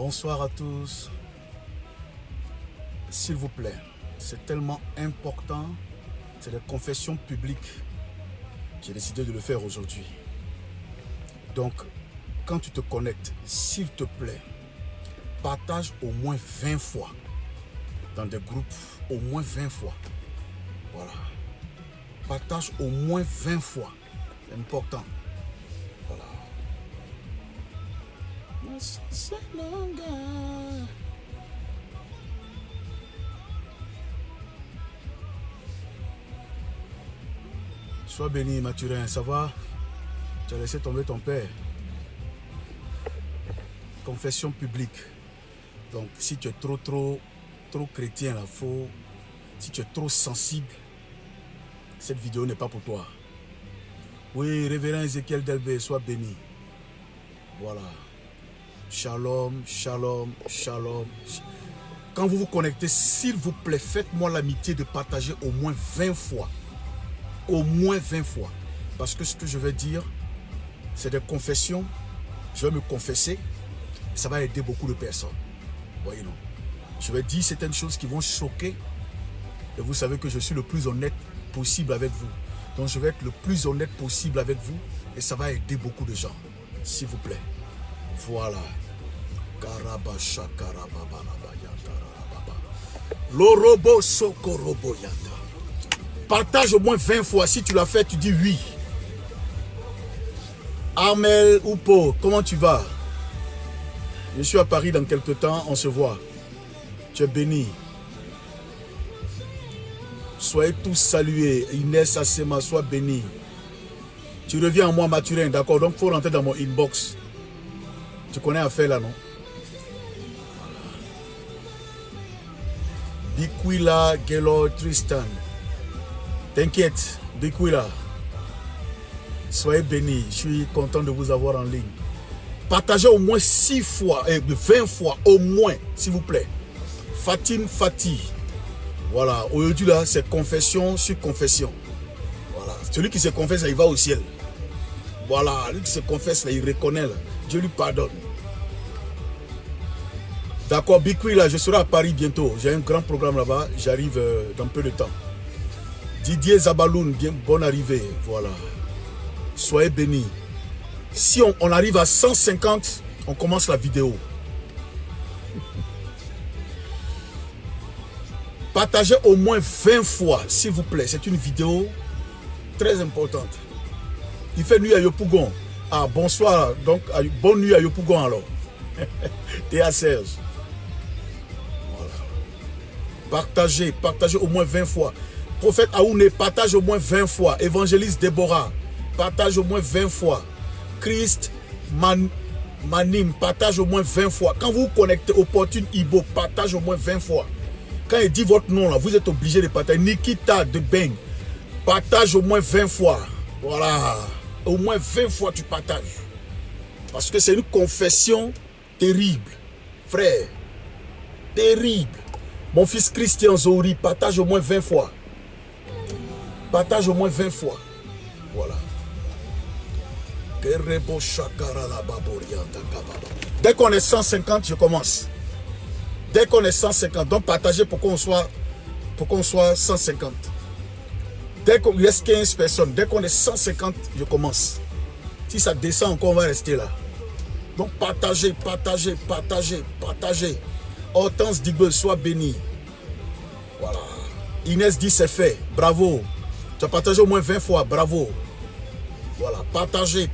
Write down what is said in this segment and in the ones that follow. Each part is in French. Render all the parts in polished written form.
Bonsoir à tous. S'il vous plaît, c'est tellement important. C'est des confessions publiques. J'ai décidé de le faire aujourd'hui. Donc, quand tu te connectes, s'il te plaît, partage au moins 20 fois dans des groupes, au moins 20 fois. Voilà. Partage au moins 20 fois. C'est important. Voilà. Sois béni, Mathurin, ça va? Tu as laissé tomber ton père. Confession publique. Donc, si tu es trop chrétien, là, si tu es trop sensible, cette vidéo n'est pas pour toi. Oui, révérend Ézéchiel Delbé, sois béni. Voilà. Shalom, shalom, shalom. Quand vous vous connectez, s'il vous plaît, faites-moi l'amitié de partager au moins 20 fois. Au moins 20 fois. Parce que ce que je vais dire, c'est des confessions. Je vais me confesser. Ça va aider beaucoup de personnes. Voyez, non. Je vais dire certaines choses qui vont choquer. Et vous savez que je suis le plus honnête possible avec vous. Donc je vais être le plus honnête possible avec vous. Et ça va aider beaucoup de gens. S'il vous plaît. Voilà. Lorobo sokorobo yanda. Partage au moins 20 fois. Si tu l'as fait, tu dis oui. Armel Oupo, comment tu vas? Je suis à Paris dans quelques temps, on se voit. Tu es béni. Soyez tous salués. Inès Assema, sois béni. Tu reviens à moi, Mathurin, d'accord? Donc, il faut rentrer dans mon inbox. Tu connais affaire là, non? Voilà. Bikwila, Gelo, Tristan. T'inquiète, Bikwila. Soyez bénis. Je suis content de vous avoir en ligne. Partagez au moins 6 fois, 20 fois, au moins, s'il vous plaît. Fatine Fati. Voilà, aujourd'hui là, c'est confession sur confession. Voilà, celui qui se confesse, là, il va au ciel. Voilà, lui qui se confesse, là, il reconnaît, là. Dieu lui pardonne. D'accord, Bikwi, là, je serai à Paris bientôt. J'ai un grand programme là-bas, j'arrive dans peu de temps. Didier Zabaloun, bonne arrivée, voilà. Soyez bénis. Si on arrive à 150, on commence la vidéo. Partagez au moins 20 fois, s'il vous plaît. C'est une vidéo très importante. Il fait nuit à Yopougon. Ah, bonsoir. Donc, bonne nuit à Yopougon alors. Théa Serge. Voilà. Partagez au moins 20 fois. Prophète Aouné, partage au moins 20 fois. Évangéliste Déborah, partage au moins 20 fois. Christ Manim, partage au moins 20 fois. Quand vous vous connectez, Opportune Ibo, partage au moins 20 fois. Quand il dit votre nom, là, vous êtes obligé de partager. Nikita de Beng, partage au moins 20 fois. Voilà. Au moins 20 fois, tu partages. Parce que c'est une confession terrible. Frère. Terrible. Mon fils Christian Zouri, partage au moins 20 fois. Partage au moins 20 fois. Voilà. Dès qu'on est 150, je commence. Dès qu'on est 150, donc partagez pour qu'on soit 150. Dès qu'il reste 15 personnes, dès qu'on est 150, je commence. Si ça descend encore, on va rester là. Donc partagez. Hortense Digbe, sois béni. Voilà. Inès dit c'est fait. Bravo. Tu as partagé au moins 20 fois. Bravo. Voilà. Partagez.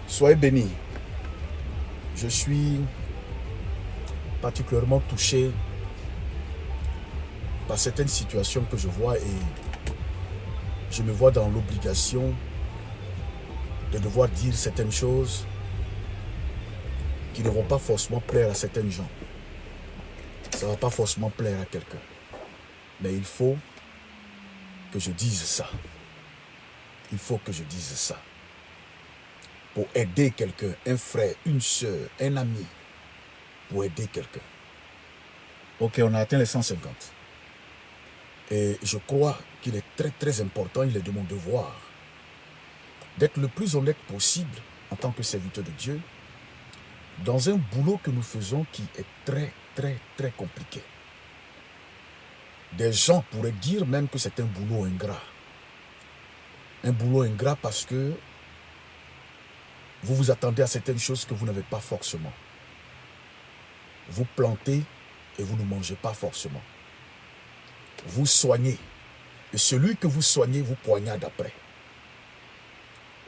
Soyez bénis. Je suis particulièrement touché par certaines situations que je vois et je me vois dans l'obligation de devoir dire certaines choses qui ne vont pas forcément plaire à certains gens. Ça ne va pas forcément plaire à quelqu'un. Mais il faut que je dise ça. Il faut que je dise ça. Pour aider quelqu'un, un frère, une soeur, un ami, pour aider quelqu'un. Ok, on a atteint les 150. Et je crois qu'il est très important, il est de mon devoir d'être le plus honnête possible en tant que serviteur de Dieu dans un boulot que nous faisons qui est très, très, très compliqué. Des gens pourraient dire même que c'est un boulot ingrat. Un boulot ingrat parce que vous vous attendez à certaines choses que vous n'avez pas forcément. Vous plantez et vous ne mangez pas forcément. Vous soignez et celui que vous soignez vous poignarde après.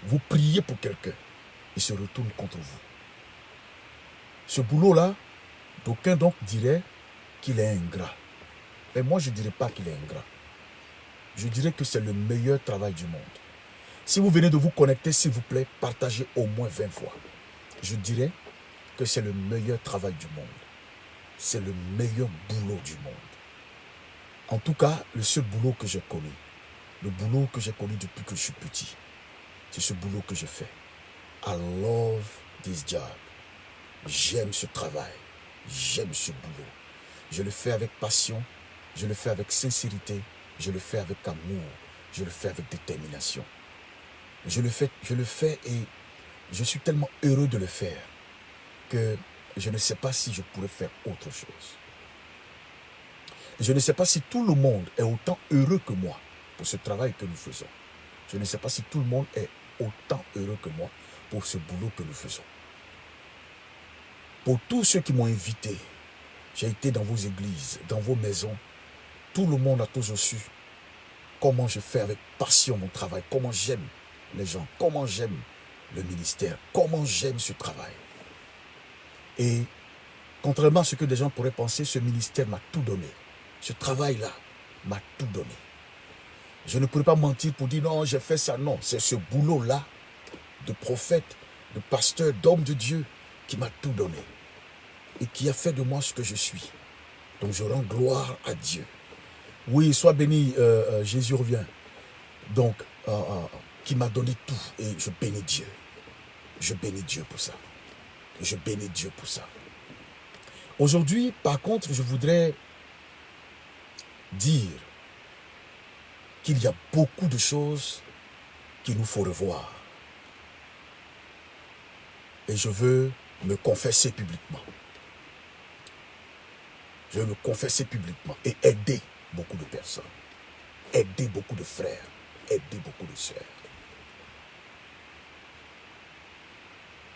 Vous priez pour quelqu'un, il se retourne contre vous. Ce boulot-là, d'aucuns donc diraient qu'il est ingrat. Mais moi, je ne dirais pas qu'il est ingrat. Je dirais que c'est le meilleur travail du monde. Si vous venez de vous connecter, s'il vous plaît, partagez au moins 20 fois. Je dirais que c'est le meilleur travail du monde. C'est le meilleur boulot du monde. En tout cas, le seul boulot que j'ai connu. Le boulot que j'ai connu depuis que je suis petit. C'est ce boulot que je fais. I love this job. J'aime ce travail. J'aime ce boulot. Je le fais avec passion. Je le fais avec sincérité. Je le fais avec amour. Je le fais avec détermination. Je le fais et je suis tellement heureux de le faire que je ne sais pas si je pourrais faire autre chose. Je ne sais pas si tout le monde est autant heureux que moi pour ce travail que nous faisons. Je ne sais pas si tout le monde est autant heureux que moi pour ce boulot que nous faisons. Pour tous ceux qui m'ont invité, j'ai été dans vos églises, dans vos maisons. Tout le monde a toujours su comment je fais avec passion mon travail, comment j'aime les gens, comment j'aime le ministère, comment j'aime ce travail. Et contrairement à ce que des gens pourraient penser, ce ministère m'a tout donné. Ce travail-là m'a tout donné. Je ne pourrais pas mentir pour dire non, j'ai fait ça. Non, c'est ce boulot-là de prophète, de pasteur, d'homme de Dieu qui m'a tout donné et qui a fait de moi ce que je suis. Donc je rends gloire à Dieu. Oui, sois béni, Jésus revient. Donc, qui m'a donné tout et je bénis Dieu. Je bénis Dieu pour ça. Je bénis Dieu pour ça. Aujourd'hui, par contre, je voudrais dire qu'il y a beaucoup de choses qu'il nous faut revoir. Et je veux me confesser publiquement. Je veux me confesser publiquement et aider beaucoup de personnes. Aider beaucoup de frères. Aider beaucoup de sœurs.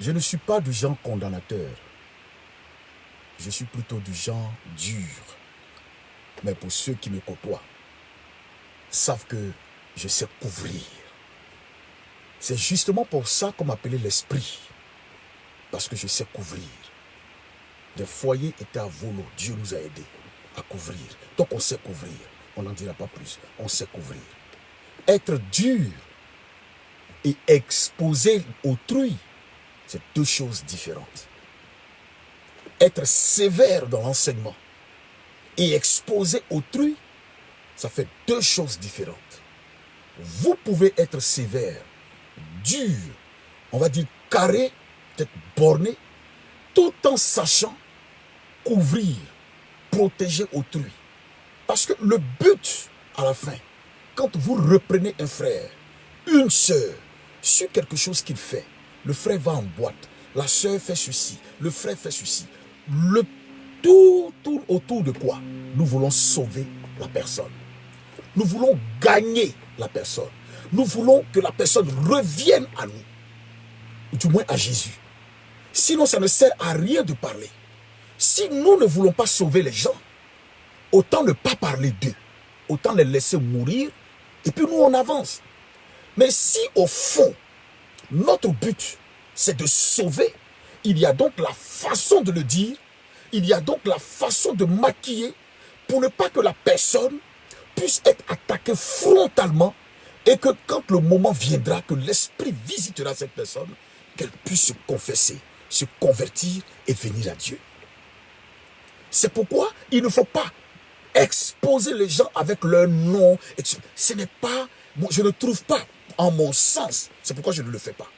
Je ne suis pas du genre condamnateur. Je suis plutôt du genre dur. Mais pour ceux qui me côtoient, savent que je sais couvrir. C'est justement pour ça qu'on m'appelait l'esprit. Parce que je sais couvrir. Des foyers étaient à volo. Dieu nous a aidés à couvrir. Donc on sait couvrir. On n'en dira pas plus. On sait couvrir. Être dur et exposer autrui, c'est deux choses différentes. Être sévère dans l'enseignement et exposer autrui, ça fait deux choses différentes. Vous pouvez être sévère, dur, on va dire carré, peut-être borné, tout en sachant couvrir, protéger autrui. Parce que le but, à la fin, quand vous reprenez un frère, une sœur, sur quelque chose qu'il fait, le frère va en boîte, la sœur fait ceci, le frère fait ceci. Le tout autour de quoi? Nous voulons sauver la personne. Nous voulons gagner la personne. Nous voulons que la personne revienne à nous. Du moins à Jésus. Sinon, ça ne sert à rien de parler. Si nous ne voulons pas sauver les gens, autant ne pas parler d'eux. Autant les laisser mourir. Et puis nous, on avance. Mais si au fond, notre but, c'est de sauver, il y a donc la façon de le dire, il y a donc la façon de maquiller pour ne pas que la personne puisse être attaquée frontalement et que quand le moment viendra, que l'esprit visitera cette personne, qu'elle puisse se confesser, se convertir et venir à Dieu. C'est pourquoi il ne faut pas exposer les gens avec leur nom. Ce n'est pas, je ne trouve pas en mon sens, c'est pourquoi je ne le fais pas.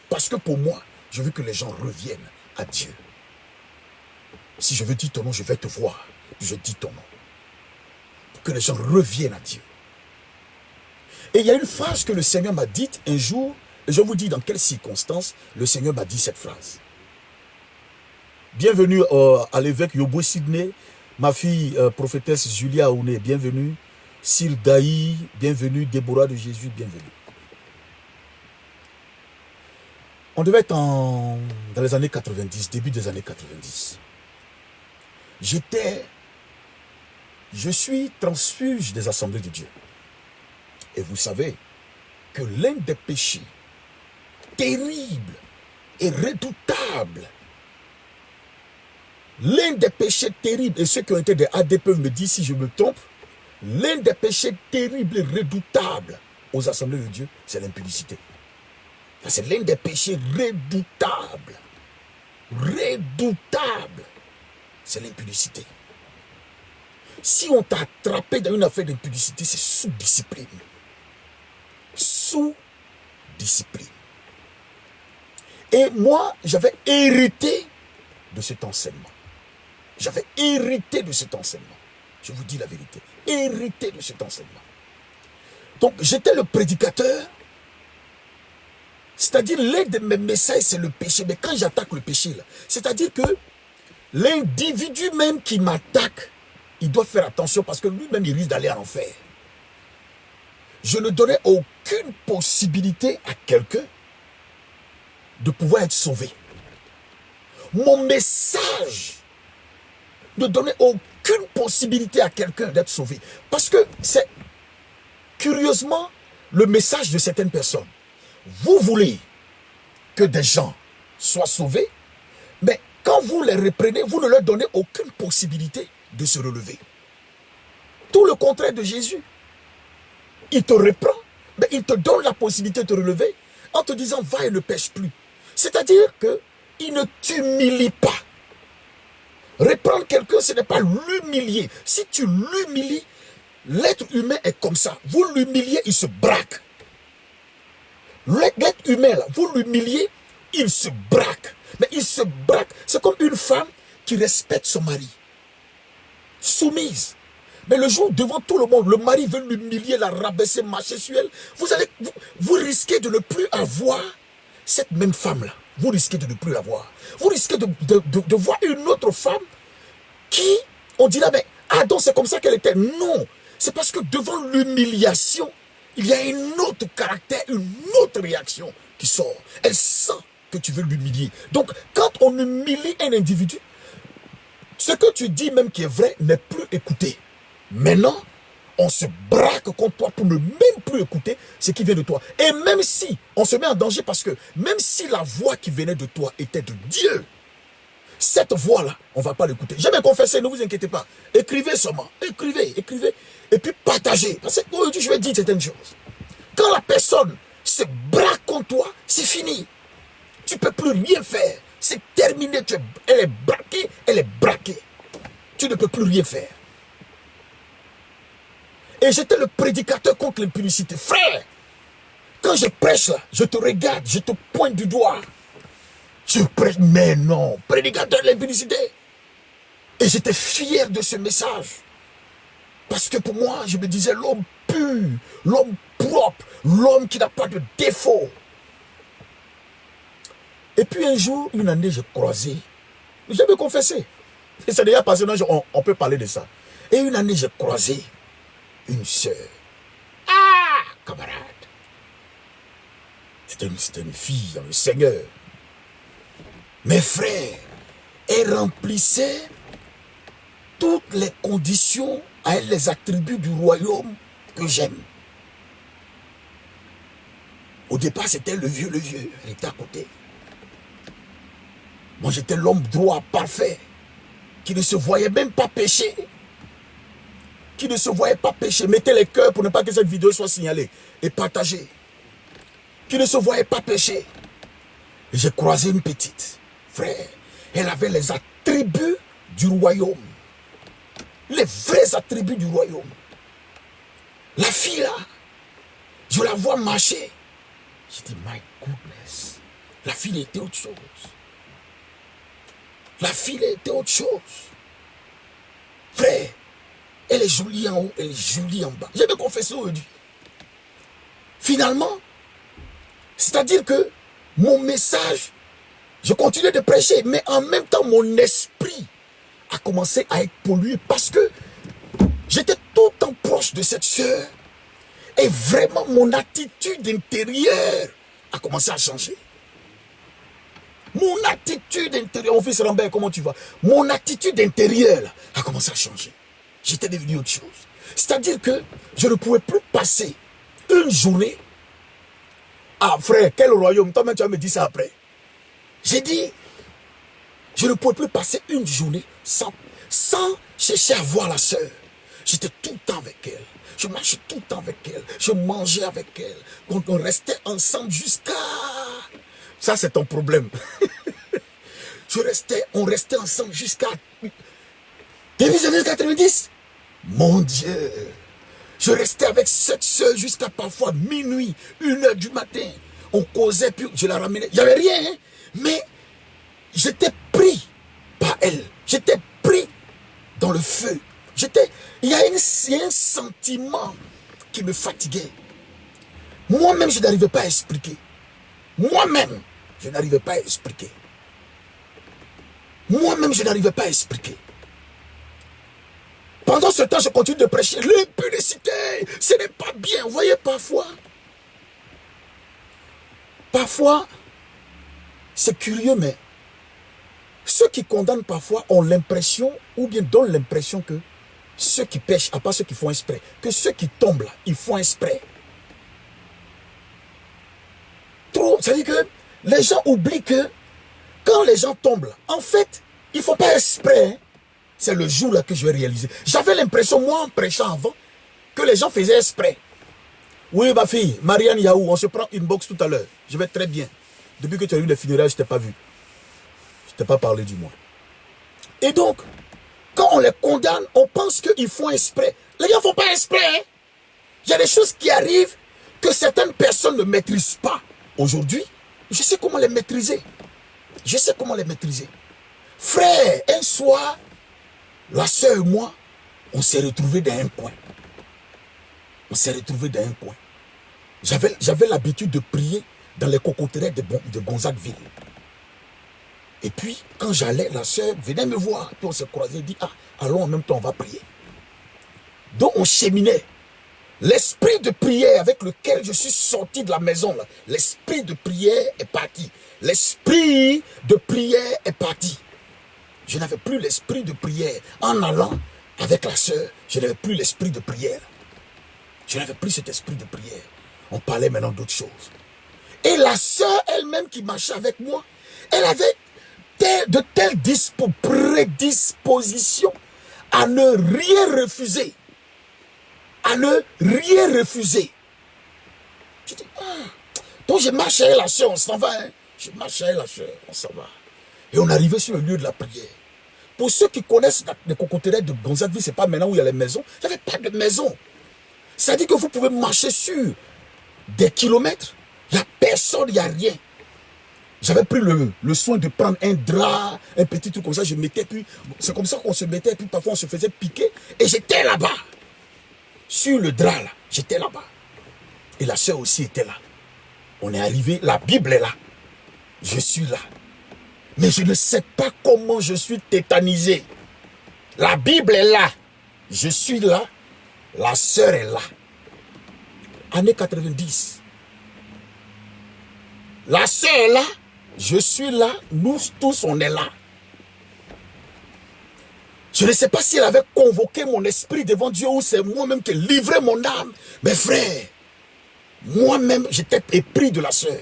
Parce que pour moi, je veux que les gens reviennent à Dieu. Si je veux dire ton nom, je vais te voir. Je dis ton nom. Pour que les gens reviennent à Dieu. Et il y a une phrase que le Seigneur m'a dite un jour Et je vous dis dans quelles circonstances le Seigneur m'a dit cette phrase. Bienvenue à l'évêque Yobo Sidney, ma fille prophétesse Julia Aouné, bienvenue. Sir Daï, bienvenue. Déborah de Jésus, bienvenue. On devait être dans les années 90, début des années 90. Je suis transfuge des assemblées de Dieu. Et vous savez que l'un des péchés terribles et redoutables, l'un des péchés terribles, et ceux qui ont été des AD peuvent me dire si je me trompe, l'un des péchés terribles et redoutables aux assemblées de Dieu, c'est l'impudicité. C'est l'un des péchés redoutables. Redoutables. C'est l'impudicité. Si on t'a attrapé dans une affaire d'impudicité, c'est sous discipline. Sous discipline. Et moi, j'avais hérité de cet enseignement. J'avais hérité de cet enseignement. Je vous dis la vérité. Hérité de cet enseignement. Donc, j'étais le prédicateur. C'est-à-dire, l'un de mes messages, c'est le péché. Mais quand j'attaque le péché, là, c'est-à-dire que l'individu même qui m'attaque, il doit faire attention parce que lui-même, il risque d'aller en enfer. Je ne donnais aucune possibilité à quelqu'un de pouvoir être sauvé. Mon message ne donnait aucune possibilité à quelqu'un d'être sauvé. Parce que c'est curieusement le message de certaines personnes. Vous voulez que des gens soient sauvés, mais quand vous les reprenez, vous ne leur donnez aucune possibilité de se relever. Tout le contraire de Jésus. Il te reprend, mais il te donne la possibilité de te relever en te disant va et ne pêche plus. C'est-à-dire qu'il ne t'humilie pas. Reprendre quelqu'un, ce n'est pas l'humilier. Si tu l'humilies, l'être humain est comme ça. Vous l'humiliez, il se braque. L'être humain, là, vous l'humiliez, il se braque. Mais il se braque. C'est comme une femme qui respecte son mari. Soumise. Mais le jour devant tout le monde, le mari veut l'humilier, la rabaisser, marcher sur elle. Vous risquez de ne plus avoir cette même femme-là. Vous risquez de ne plus la voir. Vous risquez de voir une autre femme qui, on dira, mais ah donc c'est comme ça qu'elle était. Non, c'est parce que devant l'humiliation, il y a un autre caractère, une autre réaction qui sort. Elle sent que tu veux l'humilier. Donc, quand on humilie un individu, ce que tu dis même qui est vrai n'est plus écouté. Maintenant, on se braque contre toi pour ne même plus écouter ce qui vient de toi. Et même si on se met en danger parce que même si la voix qui venait de toi était de Dieu, cette voix-là, on ne va pas l'écouter. Jamais confessé, ne vous inquiétez pas. Écrivez seulement. Écrivez. Et puis partagez. Parce que aujourd'hui, je vais dire certaines choses. Quand la personne se braque contre toi, c'est fini. Tu ne peux plus rien faire. C'est terminé. Elle est braquée. Tu ne peux plus rien faire. Et j'étais le prédicateur contre l'impudicité. Frère, quand je prêche là, je te regarde, je te pointe du doigt. Je prêche, mais non, prédicateur de l'impudicité. Et j'étais fier de ce message. Parce que pour moi, je me disais l'homme pur, l'homme propre, l'homme qui n'a pas de défaut. Et puis un jour, une année, j'ai croisé. Je vais me confesser. Et c'est déjà passé, on peut parler de ça. Et une année, j'ai croisé une sœur. Ah, camarade. C'était une fille dans le Seigneur. Mes frères, elle remplissait toutes les conditions, à elle les attributs du royaume que j'aime. Au départ, c'était le vieux. Elle était à côté. Moi, j'étais l'homme droit, parfait, qui ne se voyait même pas pécher. Qui ne se voyait pas pécher. Mettez les cœurs pour ne pas que cette vidéo soit signalée et partagée. Qui ne se voyait pas pécher. J'ai croisé une petite. Frère, elle avait les attributs du royaume. Les vrais attributs du royaume. La fille là, je la vois marcher. Je dis, my goodness. La fille était autre chose. La fille était autre chose. Frère, elle est jolie en haut, elle est jolie en bas. Je vais me confesser aujourd'hui. Finalement, C'est-à-dire que mon message, je continuais de prêcher, mais en même temps, mon esprit a commencé à être pollué parce que j'étais tout le temps proche de cette sœur. Et vraiment, mon attitude intérieure a commencé à changer. Mon attitude intérieure, mon fils Rambert, comment tu vas? Mon attitude intérieure là, a commencé à changer. J'étais devenu autre chose. C'est-à-dire que je ne pouvais plus passer une journée. Ah frère, quel royaume? Toi-même tu vas me dire ça après. J'ai dit, je ne pouvais plus passer une journée sans chercher à voir la sœur. J'étais tout le temps avec elle. Je marchais tout le temps avec elle. Je mangeais avec elle. Donc on restait ensemble jusqu'à... Ça c'est ton problème. On restait ensemble jusqu'à... Début des années 90. Mon Dieu. Je restais avec cette sœur jusqu'à parfois minuit, 1h du matin. On causait, puis je la ramenais. Il n'y avait rien, hein? Mais j'étais pris par elle. J'étais pris dans le feu. Il y a un sentiment qui me fatiguait. Moi-même, je n'arrivais pas à expliquer. Moi-même, je n'arrivais pas à expliquer. Moi-même, je n'arrivais pas à expliquer. Pendant ce temps, je continue de prêcher. L'impudicité, ce n'est pas bien. Vous voyez, parfois, c'est curieux, mais ceux qui condamnent parfois ont l'impression, ou bien donnent l'impression que ceux qui pêchent, à part ceux qui font exprès, que ceux qui tombent là, ils font exprès. Trop, ça veut dire que les gens oublient que quand les gens tombent là, en fait, ils ne font pas exprès. Hein. C'est le jour là que je vais réaliser. J'avais l'impression, moi en prêchant avant, que les gens faisaient exprès. Oui, ma fille, Marianne Yahou, on se prend une box tout à l'heure. Je vais très bien. Depuis que tu as eu les funérailles, je ne t'ai pas vu. Je ne t'ai pas parlé du moins. Et donc, quand on les condamne, on pense qu'ils font exprès. Les gens ne font pas exprès. Hein? Il y a des choses qui arrivent que certaines personnes ne maîtrisent pas. Aujourd'hui, je sais comment les maîtriser. Je sais comment les maîtriser. Frère, un soir, la sœur et moi, on s'est retrouvés dans un coin. On s'est retrouvés dans un coin. J'avais l'habitude de prier dans les cocoteraies de Gonzagueville. Et puis, quand j'allais, la sœur venait me voir. Puis on s'est croisés et dit, ah, allons en même temps, on va prier. Donc on cheminait. L'esprit de prière avec lequel je suis sorti de la maison, l'esprit de prière est parti. L'esprit de prière est parti. Je n'avais plus l'esprit de prière. En allant avec la sœur, je n'avais plus l'esprit de prière. Je n'avais plus cet esprit de prière. On parlait maintenant d'autres choses. Et la sœur elle-même qui marchait avec moi, elle avait de telles prédispositions à ne rien refuser. À ne rien refuser. Je dis, ah. Donc je marchais avec la sœur, on s'en va. Hein? Je marchais avec la sœur, on s'en va. Et on arrivait sur le lieu de la prière. Pour ceux qui connaissent les cocoteraies de Gonzagueville, ce n'est pas maintenant où il y a les maisons. Il n'y avait pas de maison. Ça dit que vous pouvez marcher sur des kilomètres. Il n'y a personne, il n'y a rien. J'avais pris le soin de prendre un drap, un petit truc comme ça. Je mettais, puis c'est comme ça qu'on se mettait, puis parfois on se faisait piquer. Et j'étais là-bas. Sur le drap, là, j'étais là-bas. Et la sœur aussi était là. On est arrivé, la Bible est là. Je suis là. Mais je ne sais pas comment je suis tétanisé. La Bible est là. Je suis là. La sœur est là. Année 90. La sœur est là. Je suis là. Nous tous, on est là. Je ne sais pas si elle avait convoqué mon esprit devant Dieu ou c'est moi-même qui ai livré mon âme. Mais frère, moi-même, j'étais épris de la sœur.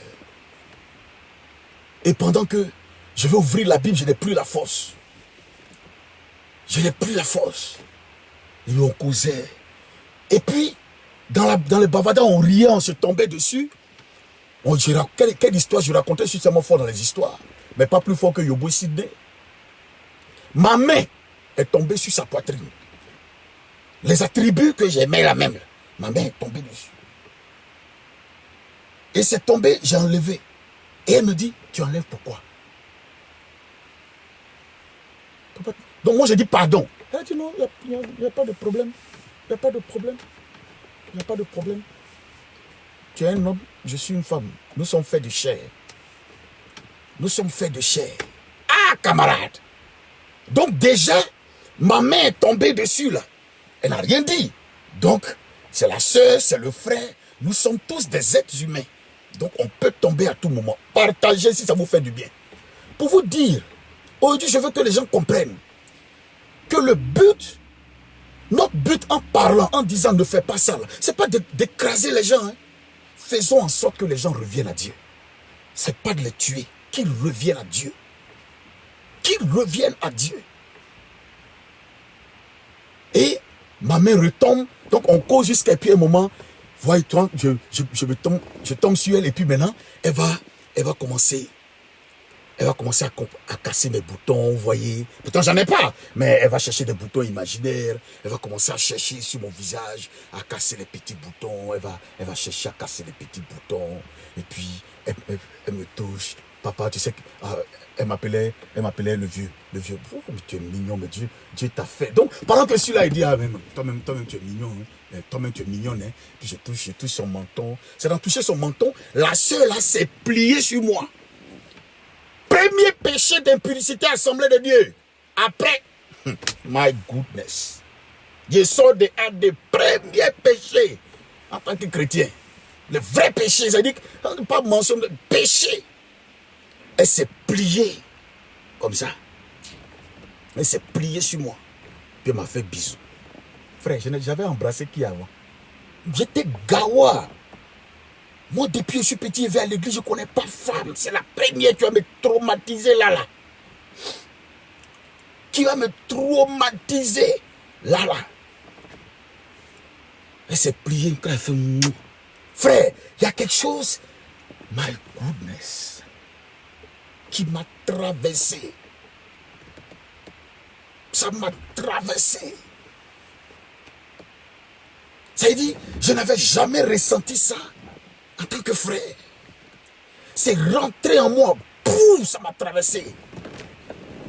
Et pendant que je vais ouvrir la Bible, je n'ai plus la force. Je n'ai plus la force. Et on causait. Et puis, dans le bavardage, on riait, on se tombait dessus. Quelle histoire je racontais suffisamment fort dans les histoires. Mais pas plus fort que Yobo Sidney. Ma main est tombée sur sa poitrine. Les attributs que j'aimais la même, ma main est tombée dessus. Et c'est tombé, j'ai enlevé. Et elle me dit, tu enlèves pourquoi? Donc moi j'ai dit pardon. Elle a dit non, il n'y a pas de problème. Il n'y a pas de problème. Il n'y a pas de problème. Tu es un homme, je suis une femme. Nous sommes faits de chair. Nous sommes faits de chair. Ah, camarade! Donc déjà, ma main est tombée dessus là. Elle n'a rien dit. Donc, c'est la sœur, c'est le frère. Nous sommes tous des êtres humains. Donc, on peut tomber à tout moment. Partagez si ça vous fait du bien. Pour vous dire, aujourd'hui, je veux que les gens comprennent que le but, notre but en parlant, en disant ne fais pas ça, ce n'est pas d'écraser les gens. Hein. Faisons en sorte que les gens reviennent à Dieu. Ce n'est pas de les tuer, qu'ils reviennent à Dieu. Qu'ils reviennent à Dieu. Et ma main retombe, donc on cause jusqu'à puis un moment, voyez-toi, je tombe sur elle et puis maintenant, elle va commencer à casser mes boutons, vous voyez. Pourtant, j'en ai pas, mais elle va chercher des boutons imaginaires. Elle va commencer à chercher sur mon visage, à casser les petits boutons. Elle va chercher à casser les petits boutons. Et puis, elle me touche. Papa, tu sais, elle m'appelait le vieux. Oh, mais tu es mignon, mais Dieu t'a fait. Donc, pendant que celui-là, il dit, ah, toi-même, tu es mignon. Hein. Toi-même, tu es mignonne. Hein. Puis je touche son menton. C'est dans toucher son menton, la sœur, là, s'est pliée sur moi. Premier péché d'impudicité assemblée de Dieu. Après, my goodness. Je sors de un des premiers péchés en tant que chrétien. Le vrai péché, c'est-à-dire pas mention de péché. Elle s'est pliée comme ça. Elle s'est pliée sur moi. Puis elle m'a fait bisou. Frère, j'avais embrassé qui avant? J'étais gawa. Moi, depuis que je suis petit, vers l'église, je ne connais pas femme. C'est la première qui va me traumatiser là. Qui va me traumatiser là. Elle s'est pliée, elle fait... Frère, il y a quelque chose, my goodness, qui m'a traversé. Ça m'a traversé. Ça veut dire, je n'avais jamais ressenti ça. En tant que frère, c'est rentré en moi, boum, ça m'a traversé.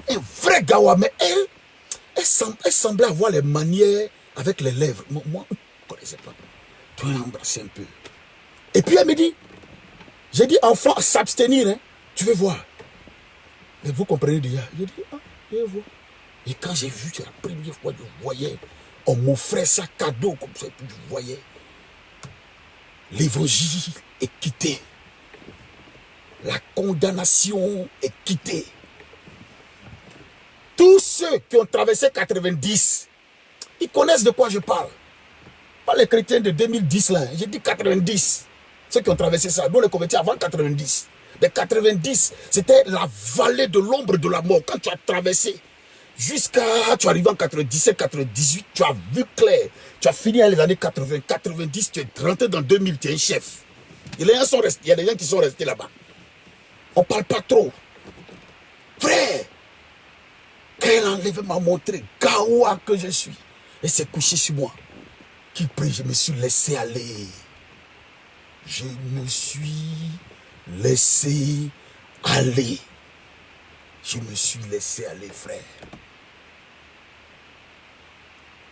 Un vrai gawa, mais elle semblait avoir les manières avec les lèvres. Moi, je ne connaissais pas. Tu l'as embrassé un peu. Et puis elle me dit, j'ai dit, enfant, s'abstenir, hein, tu veux voir. Et vous comprenez déjà. J'ai dit, ah, je veux voir. Et quand j'ai vu, c'est la première fois que je voyais, on m'offrait ça cadeau comme ça, et puis je voyais. L'évangile est quitté. La condamnation est quittée. Tous ceux qui ont traversé 90, ils connaissent de quoi je parle. Pas les chrétiens de 2010 là, j'ai dit 90. Ceux qui ont traversé ça, nous les convertis avant 90. De 90, c'était la vallée de l'ombre de la mort. Quand tu as traversé jusqu'à, tu arrives en 97, 98, tu as vu clair. Tu as fini à les années 80, 90, tu es rentré dans 2000, tu es un chef. Il y a des gens qui sont restés là-bas. On ne parle pas trop. Frère, quand elle enlève m'a montré, gawa que je suis. Elle s'est couchée sur moi. Qui prie, je me suis laissé aller. Je me suis laissé aller. Je me suis laissé aller, frère.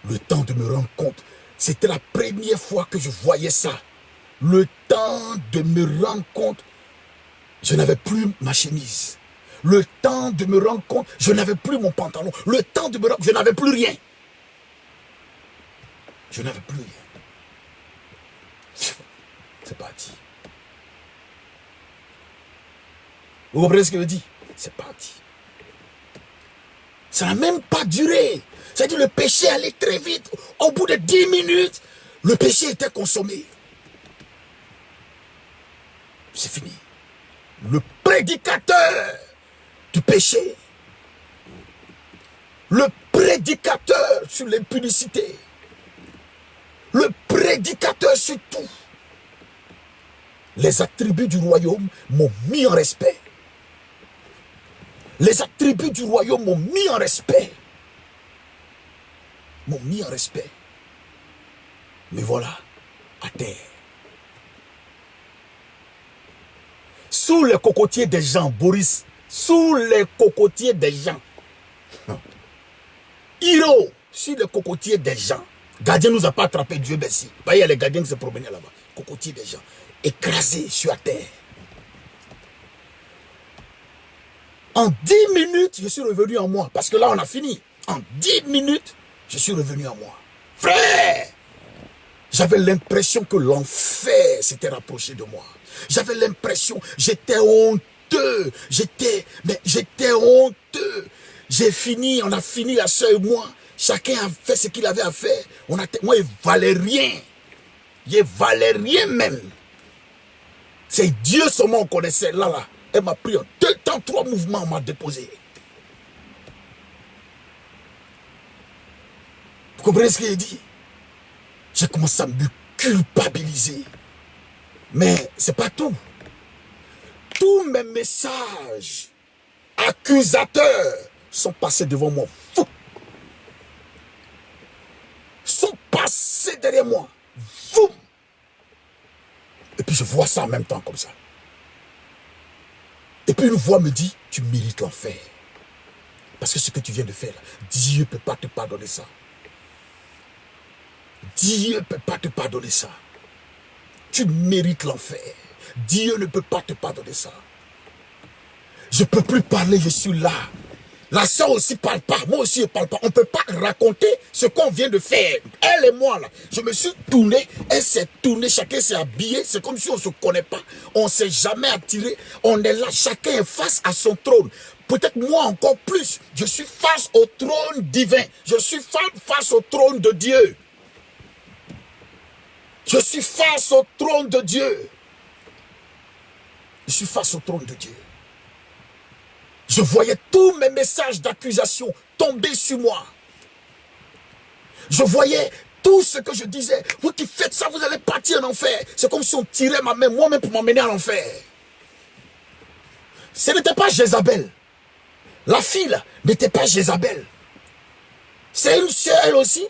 Le temps de me rendre compte, c'était la première fois que je voyais ça. Le temps de me rendre compte, je n'avais plus ma chemise. Le temps de me rendre compte, je n'avais plus mon pantalon. Le temps de me rendre compte, je n'avais plus rien. Je n'avais plus rien. C'est parti. Vous comprenez ce que je dis? C'est parti. Ça n'a même pas duré. C'est-à-dire le péché allait très vite. Au bout de 10 minutes, le péché était consommé. C'est fini. Le prédicateur du péché. Le prédicateur sur l'impudicité. Le prédicateur sur tout. Les attributs du royaume m'ont mis en respect. Les attributs du royaume m'ont mis en respect. M'ont mis en respect. Mais voilà, à terre. Sous les cocotiers des gens, Boris. Sous les cocotiers des gens. Hiro, sur les cocotiers des gens. Gardien nous a pas attrapé, Dieu merci. Il y a les gardiens qui se promenaient là-bas. Cocotiers des gens. écrasé sur la terre. En 10 minutes, je suis revenu en moi. Parce que là, on a fini. En 10 minutes, je suis revenu en moi. Frère, j'avais l'impression que l'enfer s'était rapproché de moi. J'avais l'impression, j'étais honteux. J'étais honteux. J'ai fini, on a fini, la sœur et moi. Chacun a fait ce qu'il avait à faire. Moi, il ne valait rien. Il ne valait rien même. C'est Dieu seulement on connaissait. Là. Elle m'a pris en 2 temps, 3 mouvements, on m'a déposé. Vous comprenez ce qu'il dit? J'ai commencé à me culpabiliser. Mais ce n'est pas tout. Tous mes messages accusateurs sont passés devant moi. Fou. Sont passés derrière moi. Fou. Et puis je vois ça en même temps comme ça. Et puis une voix me dit, tu mérites l'enfer. Parce que ce que tu viens de faire, Dieu ne peut pas te pardonner ça. Dieu ne peut pas te pardonner ça. Tu mérites l'enfer. Dieu ne peut pas te pardonner ça. Je ne peux plus parler, je suis là. La soeur aussi ne parle pas, moi aussi je ne parle pas. On ne peut pas raconter ce qu'on vient de faire. Elle et moi là, je me suis tourné, elle s'est tournée, chacun s'est habillé. C'est comme si on ne se connaît pas. On ne s'est jamais attiré. On est là, chacun est face à son trône. Peut-être moi encore plus. Je suis face au trône divin. Je suis face au trône de Dieu. Je suis face au trône de Dieu. Je suis face au trône de Dieu. Je voyais tous mes messages d'accusation tomber sur moi. Je voyais tout ce que je disais. Vous qui faites ça, vous allez partir en enfer. C'est comme si on tirait ma main moi-même pour m'emmener en enfer. Ce n'était pas Jézabel. La fille là n'était pas Jézabel. C'est une sœur, elle aussi.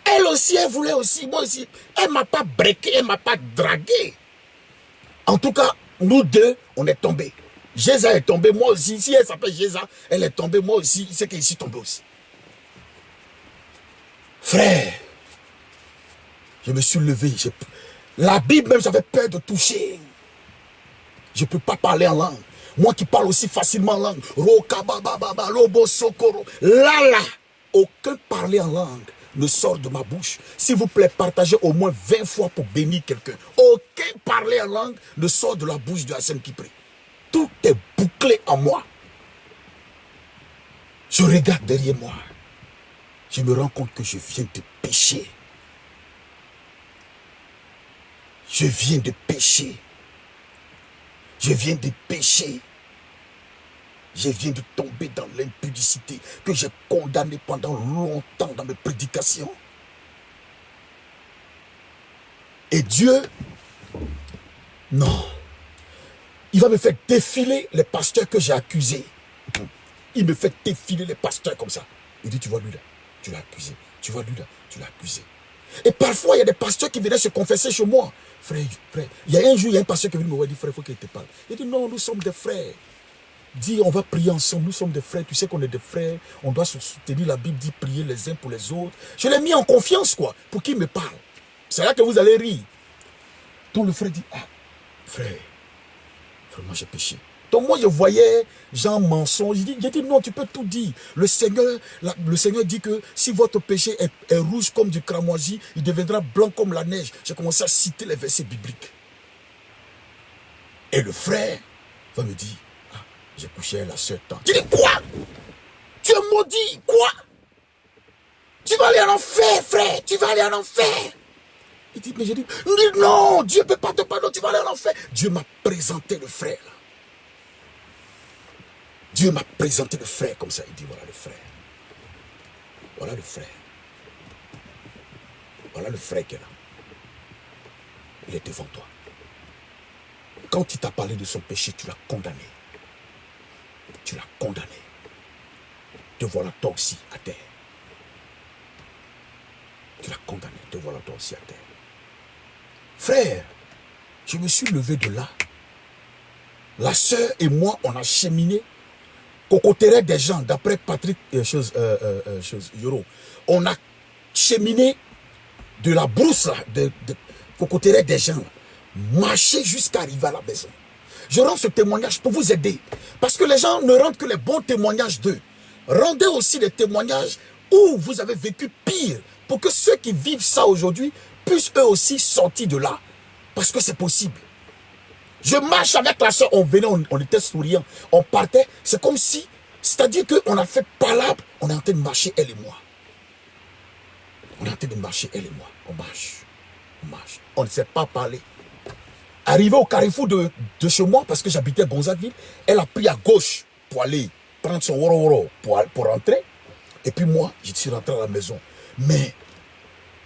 Elle aussi, elle voulait aussi. Moi aussi. Elle ne m'a pas breaké, elle ne m'a pas dragué. En tout cas, nous deux, on est tombés. Jéza est tombé, moi aussi. Si elle s'appelle Jéza, elle est tombée, moi aussi. C'est qu'elle est tombée aussi. Frère, je me suis levé. La Bible même, j'avais peur de toucher. Je ne peux pas parler en langue. Moi qui parle aussi facilement en langue. Là, aucun parler en langue ne sort de ma bouche. S'il vous plaît, partagez au moins 20 fois pour bénir quelqu'un. Aucun parler en langue ne sort de la bouche de la scène qui prie. Tout est bouclé en moi. Je regarde derrière moi. Je me rends compte que je viens de pécher. Je viens de pécher. Je viens de pécher. Je viens de tomber dans l'impudicité que j'ai condamnée pendant longtemps dans mes prédications. Et Dieu, non. Il va me faire défiler les pasteurs que j'ai accusés. Il me fait défiler les pasteurs comme ça. Il dit, tu vois lui là, tu l'as accusé. Tu vois lui là, tu l'as accusé. Et parfois, il y a des pasteurs qui venaient se confesser chez moi. Frère, il y a un jour, il y a un pasteur qui est venu me voir et dit, frère, il faut qu'il te parle. Il dit, non, nous sommes des frères. Dis, on va prier ensemble, nous sommes des frères. Tu sais qu'on est des frères, on doit se soutenir. La Bible dit prier les uns pour les autres. Je l'ai mis en confiance, quoi, pour qu'il me parle. C'est là que vous allez rire. Donc le frère dit, ah, frère, vraiment j'ai péché. Donc moi je voyais Jean mensonge. J'ai dit non, tu peux tout dire. Le Seigneur dit que si votre péché est rouge comme du cramoisi, il deviendra blanc comme la neige. J'ai commencé à citer les versets bibliques. Et le frère va me dire, ah, j'ai couché à la sœur tant. Tu dis quoi? Tu es maudit, quoi? Tu vas aller en enfer, frère, tu vas aller en enfer. Il dit, mais j'ai dit, non, Dieu ne peut pas te pardonner, tu vas aller en enfer. Dieu m'a présenté le frère. Dieu m'a présenté le frère comme ça. Il dit, voilà le frère. Voilà le frère. Voilà le frère qui est là. Il est devant toi. Quand il t'a parlé de son péché, tu l'as condamné. Tu l'as condamné. Te voilà toi aussi à terre. Tu l'as condamné. Te voilà toi aussi à terre. Frère, je me suis levé de là. La sœur et moi, on a cheminé. Cocoterait des gens, d'après Patrick Yoro. On a cheminé de la brousse là, cocoterait des gens. Marchez jusqu'à arriver à la maison. Je rends ce témoignage pour vous aider. Parce que les gens ne rendent que les bons témoignages d'eux. Rendez aussi des témoignages où vous avez vécu pire. Pour que ceux qui vivent ça aujourd'hui puissent eux aussi sortir de là. Parce que c'est possible. Je marche avec la soeur, on venait, on était souriants. On partait, c'est comme si, c'est-à-dire qu'on a fait palabre, on est en train de marcher elle et moi. On est en train de marcher elle et moi. On marche. On marche. On ne sait pas parler. Arrivé au carrefour de chez moi, parce que j'habitais Gonzagueville, elle a pris à gauche pour aller prendre son woro pour rentrer. Et puis moi, je suis rentré à la maison. Mais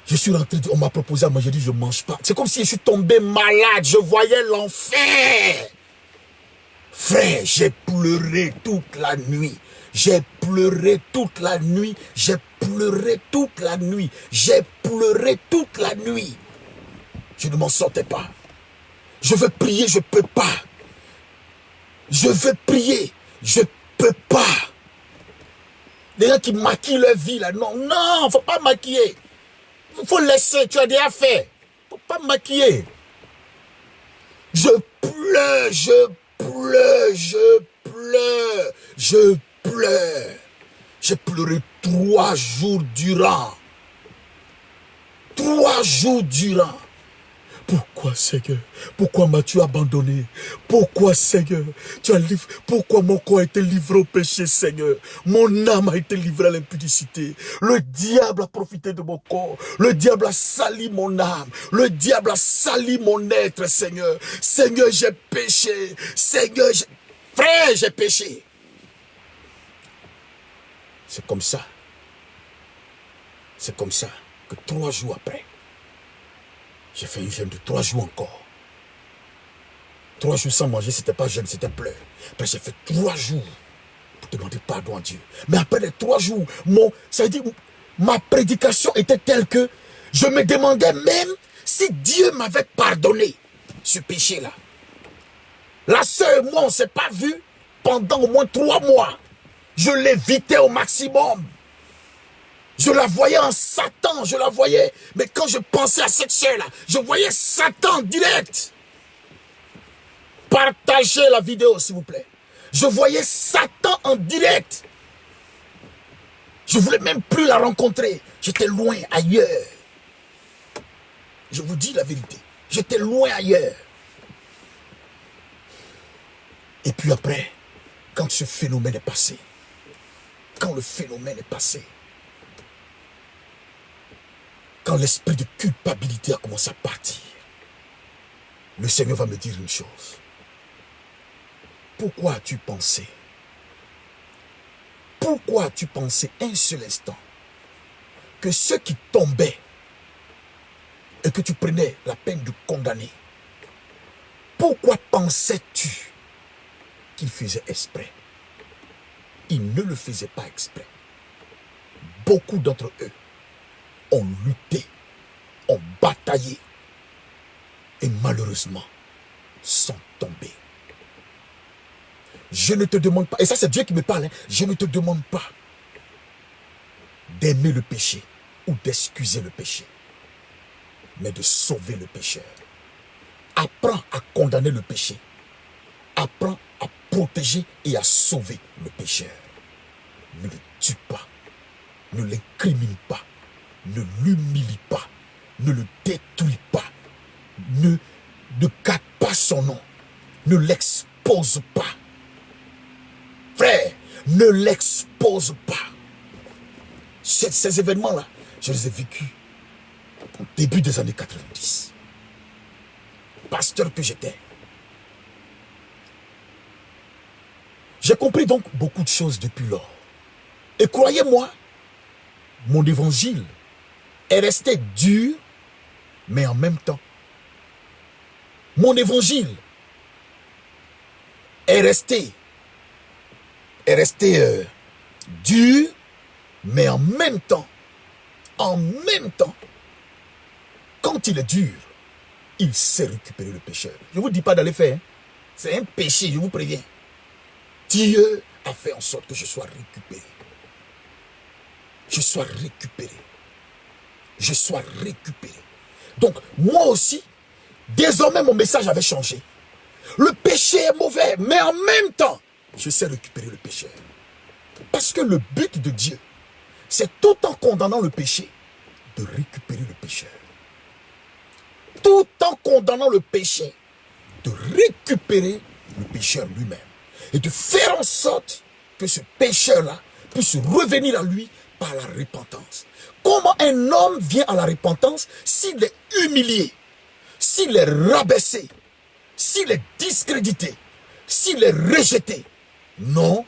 je suis rentré, on m'a proposé à manger, j'ai dit je ne mange pas. C'est comme si je suis tombé malade, je voyais l'enfer. Frère, j'ai pleuré toute la nuit. J'ai pleuré toute la nuit. J'ai pleuré toute la nuit. J'ai pleuré toute la nuit. Je ne m'en sortais pas. Je veux prier, je ne peux pas. Je veux prier, je ne peux pas. Les gens qui maquillent leur vie là, non, non, il ne faut pas maquiller. Il faut laisser, tu as déjà fait. Il ne faut pas maquiller. Je pleure, je pleure, je pleure, je pleure. J'ai pleuré 3 jours durant. 3 jours durant. Pourquoi, Seigneur? Pourquoi m'as-tu abandonné? Pourquoi, Seigneur? Pourquoi mon corps a été livré au péché, Seigneur? Mon âme a été livrée à l'impudicité. Le diable a profité de mon corps. Le diable a sali mon âme. Le diable a sali mon être, Seigneur. Seigneur, j'ai péché. Seigneur, frère, j'ai péché. C'est comme ça. C'est comme ça que 3 jours après, j'ai fait une jeûne de 3 jours encore. 3 jours sans manger, c'était pas jeûne, c'était pleurs. Après, j'ai fait 3 jours pour demander pardon à Dieu. Mais après les 3 jours, ça veut dire, ma prédication était telle que je me demandais même si Dieu m'avait pardonné ce péché-là. La sœur et moi, on ne s'est pas vus pendant au moins 3 mois. Je l'évitais au maximum. Je la voyais en Satan, je la voyais. Mais quand je pensais à cette sœur-là, je voyais Satan direct. Partagez la vidéo, s'il vous plaît. Je voyais Satan en direct. Je ne voulais même plus la rencontrer. J'étais loin, ailleurs. Je vous dis la vérité. J'étais loin, ailleurs. Et puis après, quand ce phénomène est passé, quand le phénomène est passé, quand l'esprit de culpabilité a commencé à partir, le Seigneur va me dire une chose. Pourquoi as-tu pensé? Pourquoi as-tu pensé un seul instant que ceux qui tombaient et que tu prenais la peine de condamner, pourquoi pensais-tu qu'ils faisaient exprès? Ils ne le faisaient pas exprès. Beaucoup d'entre eux ont lutté, ont bataillé et malheureusement sont tombés. Je ne te demande pas, et ça c'est Dieu qui me parle, hein, je ne te demande pas d'aimer le péché ou d'excuser le péché, mais de sauver le pécheur. Apprends à condamner le péché. Apprends à protéger et à sauver le pécheur. Ne le tue pas, ne l'incrimine pas, ne l'humilie pas, ne le détruis pas, ne gâte pas son nom, ne l'expose pas. Frère, ne l'expose pas. Ces événements-là, je les ai vécus au début des années 90. Pasteur que j'étais. J'ai compris donc beaucoup de choses depuis lors. Et croyez-moi, mon évangile est resté dur, mais en même temps. Mon évangile est resté dur, mais en même temps, quand il est dur, il sait récupérer le pécheur. Je ne vous dis pas d'aller faire, hein. C'est un péché, je vous préviens. Dieu a fait en sorte que je sois récupéré. Je sois récupéré. Je sois récupéré. Donc, moi aussi, Désormais, mon message avait changé. Le péché est mauvais, mais en même temps, je sais récupérer le pécheur. Parce que le but de Dieu, c'est tout en condamnant le péché, de récupérer le pécheur. Tout en condamnant le péché, de récupérer le pécheur lui-même. Et de faire en sorte que ce pécheur-là puisse revenir à lui par la repentance. Comment un homme vient à la repentance s'il est humilié, s'il est rabaissé, s'il est discrédité, s'il est rejeté? Non.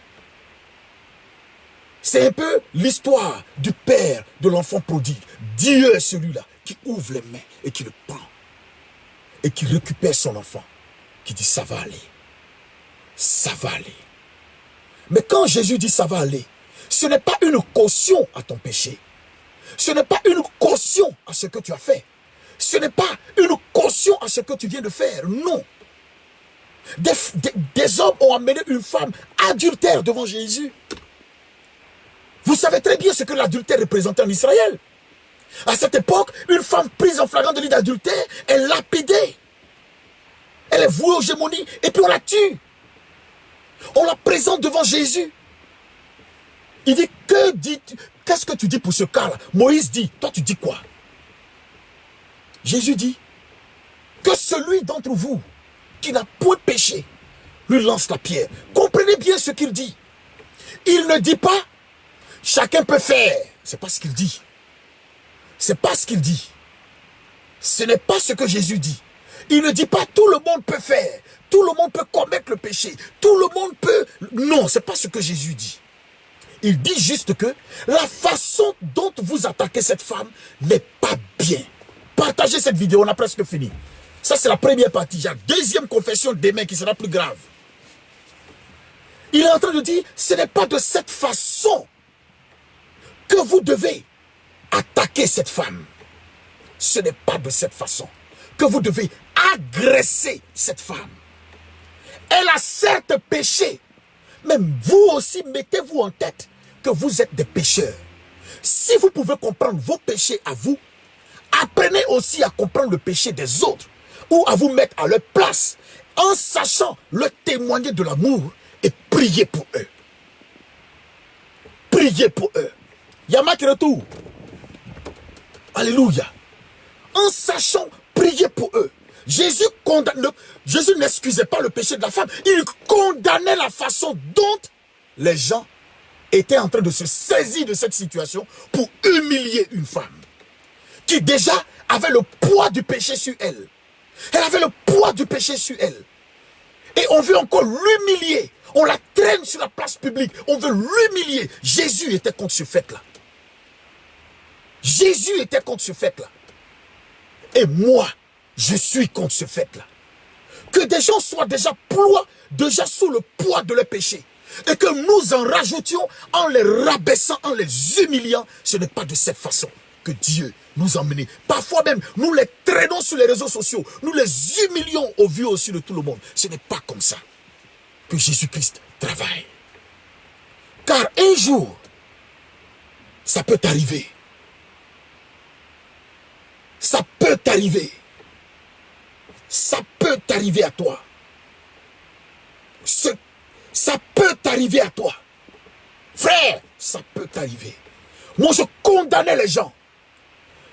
C'est un peu l'histoire du père de l'enfant prodigue. Dieu est celui-là qui ouvre les mains et qui le prend. Et qui récupère son enfant. Qui dit ça va aller. Ça va aller. Mais quand Jésus dit ça va aller, ce n'est pas une caution à ton péché. Ce n'est pas une caution à ce que tu as fait. Ce n'est pas une caution à ce que tu viens de faire. Non. Des hommes ont amené une femme adultère devant Jésus. Vous savez très bien ce que l'adultère représentait en Israël. À cette époque, une femme prise en flagrant délit d'adultère est lapidée. Elle est vouée aux gémonies et puis on la tue. On la présente devant Jésus. Il dit, qu'est-ce que tu dis pour ce cas-là? Moïse dit, toi tu dis quoi? Jésus dit, que celui d'entre vous qui n'a point péché, lui lance la pierre. Comprenez bien ce qu'il dit. Il ne dit pas, chacun peut faire. C'est pas ce qu'il dit. C'est pas ce qu'il dit. Ce n'est pas ce que Jésus dit. Il ne dit pas tout le monde peut faire. Tout le monde peut commettre le péché. Tout le monde peut... Non, c'est pas ce que Jésus dit. Il dit juste que la façon dont vous attaquez cette femme n'est pas bien. Partagez cette vidéo, on a presque fini. Ça, c'est la première partie. Il y a deuxième confession demain qui sera plus grave. Il est en train de dire, ce n'est pas de cette façon que vous devez attaquer cette femme. Ce n'est pas de cette façon que vous devez agresser cette femme. Elle a certes péché, mais vous aussi mettez-vous en tête que vous êtes des pécheurs. Si vous pouvez comprendre vos péchés à vous, apprenez aussi à comprendre le péché des autres ou à vous mettre à leur place en sachant leur témoigner de l'amour et prier pour eux. Priez pour eux. Yama qui retourne. Alléluia. En sachant prier pour eux. Jésus n'excusait pas le péché de la femme. Il condamnait la façon dont les gens étaient en train de se saisir de cette situation pour humilier une femme qui déjà avait le poids du péché sur elle. Elle avait le poids du péché sur elle. Et on veut encore l'humilier. On la traîne sur la place publique. On veut l'humilier. Jésus était contre ce fait-là. Jésus était contre ce fait-là. Et moi, je suis contre ce fait-là. Que des gens soient déjà sous le poids de leur péché. Et que nous en rajoutions en les rabaissant, en les humiliant. Ce n'est pas de cette façon que Dieu nous a menés. Parfois même, nous les traînons sur les réseaux sociaux. Nous les humilions au vu aussi de tout le monde. Ce n'est pas comme ça que Jésus-Christ travaille. Car un jour, ça peut t'arriver. Ça peut t'arriver. Ça peut t'arriver à toi. Ça peut t'arriver à toi. Frère, ça peut t'arriver. Moi, je condamnais les gens.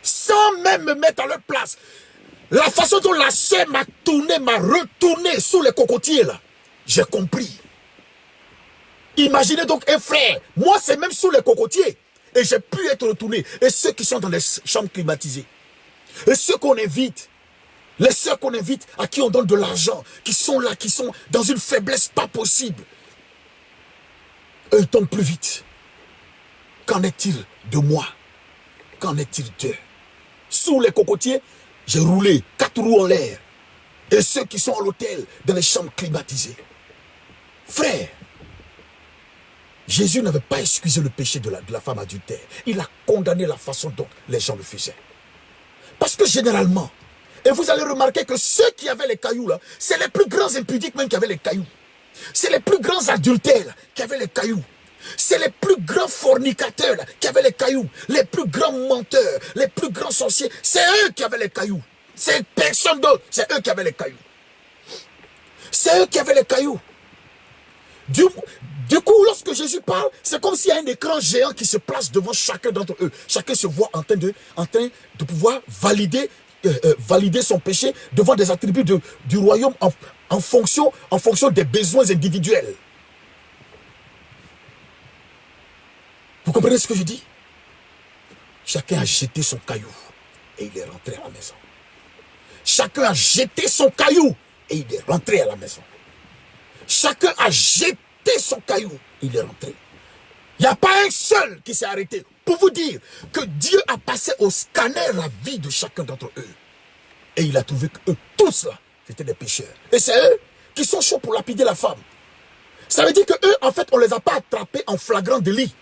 Sans même me mettre à leur place. La façon dont la sœur m'a retourné sous les cocotiers là. J'ai compris. Imaginez donc un frère. Moi, c'est même sous les cocotiers. Et j'ai pu être retourné. Et ceux qui sont dans les chambres climatisées. Et ceux qu'on invite. Les sœurs qu'on invite, à qui on donne de l'argent, qui sont là, qui sont dans une faiblesse pas possible. Eux, ils tombent plus vite. Qu'en est-il de moi? Qu'en est-il d'eux? Sous les cocotiers, j'ai roulé 4 roues en l'air. Et ceux qui sont à l'hôtel, dans les chambres climatisées. Frère, Jésus n'avait pas excusé le péché de la femme adultère. Il a condamné la façon dont les gens le faisaient. Parce que généralement, et vous allez remarquer que ceux qui avaient les cailloux là, c'est les plus grands impudiques même qui avaient les cailloux. C'est les plus grands adultères là, qui avaient les cailloux. C'est les plus grands fornicateurs là, qui avaient les cailloux. Les plus grands menteurs, les plus grands sorciers, c'est eux qui avaient les cailloux. C'est personne d'autre. C'est eux qui avaient les cailloux. C'est eux qui avaient les cailloux. Du coup, lorsque Jésus parle, c'est comme s'il y a un écran géant qui se place devant chacun d'entre eux. Chacun se voit en train de pouvoir valider son péché devant des attributs du royaume en fonction des besoins individuels. Vous comprenez ce que je dis? Chacun a jeté son caillou et il est rentré à la maison. Chacun a jeté son caillou et il est rentré à la maison. Chacun a jeté son caillou et il est rentré. Il n'y a pas un seul qui s'est arrêté. Pour vous dire que Dieu a passé au scanner la vie de chacun d'entre eux. Et il a trouvé qu'eux tous là, c'était des pécheurs. Et c'est eux qui sont chauds pour lapider la femme. Ça veut dire qu'eux, en fait, on ne les a pas attrapés en flagrant délit.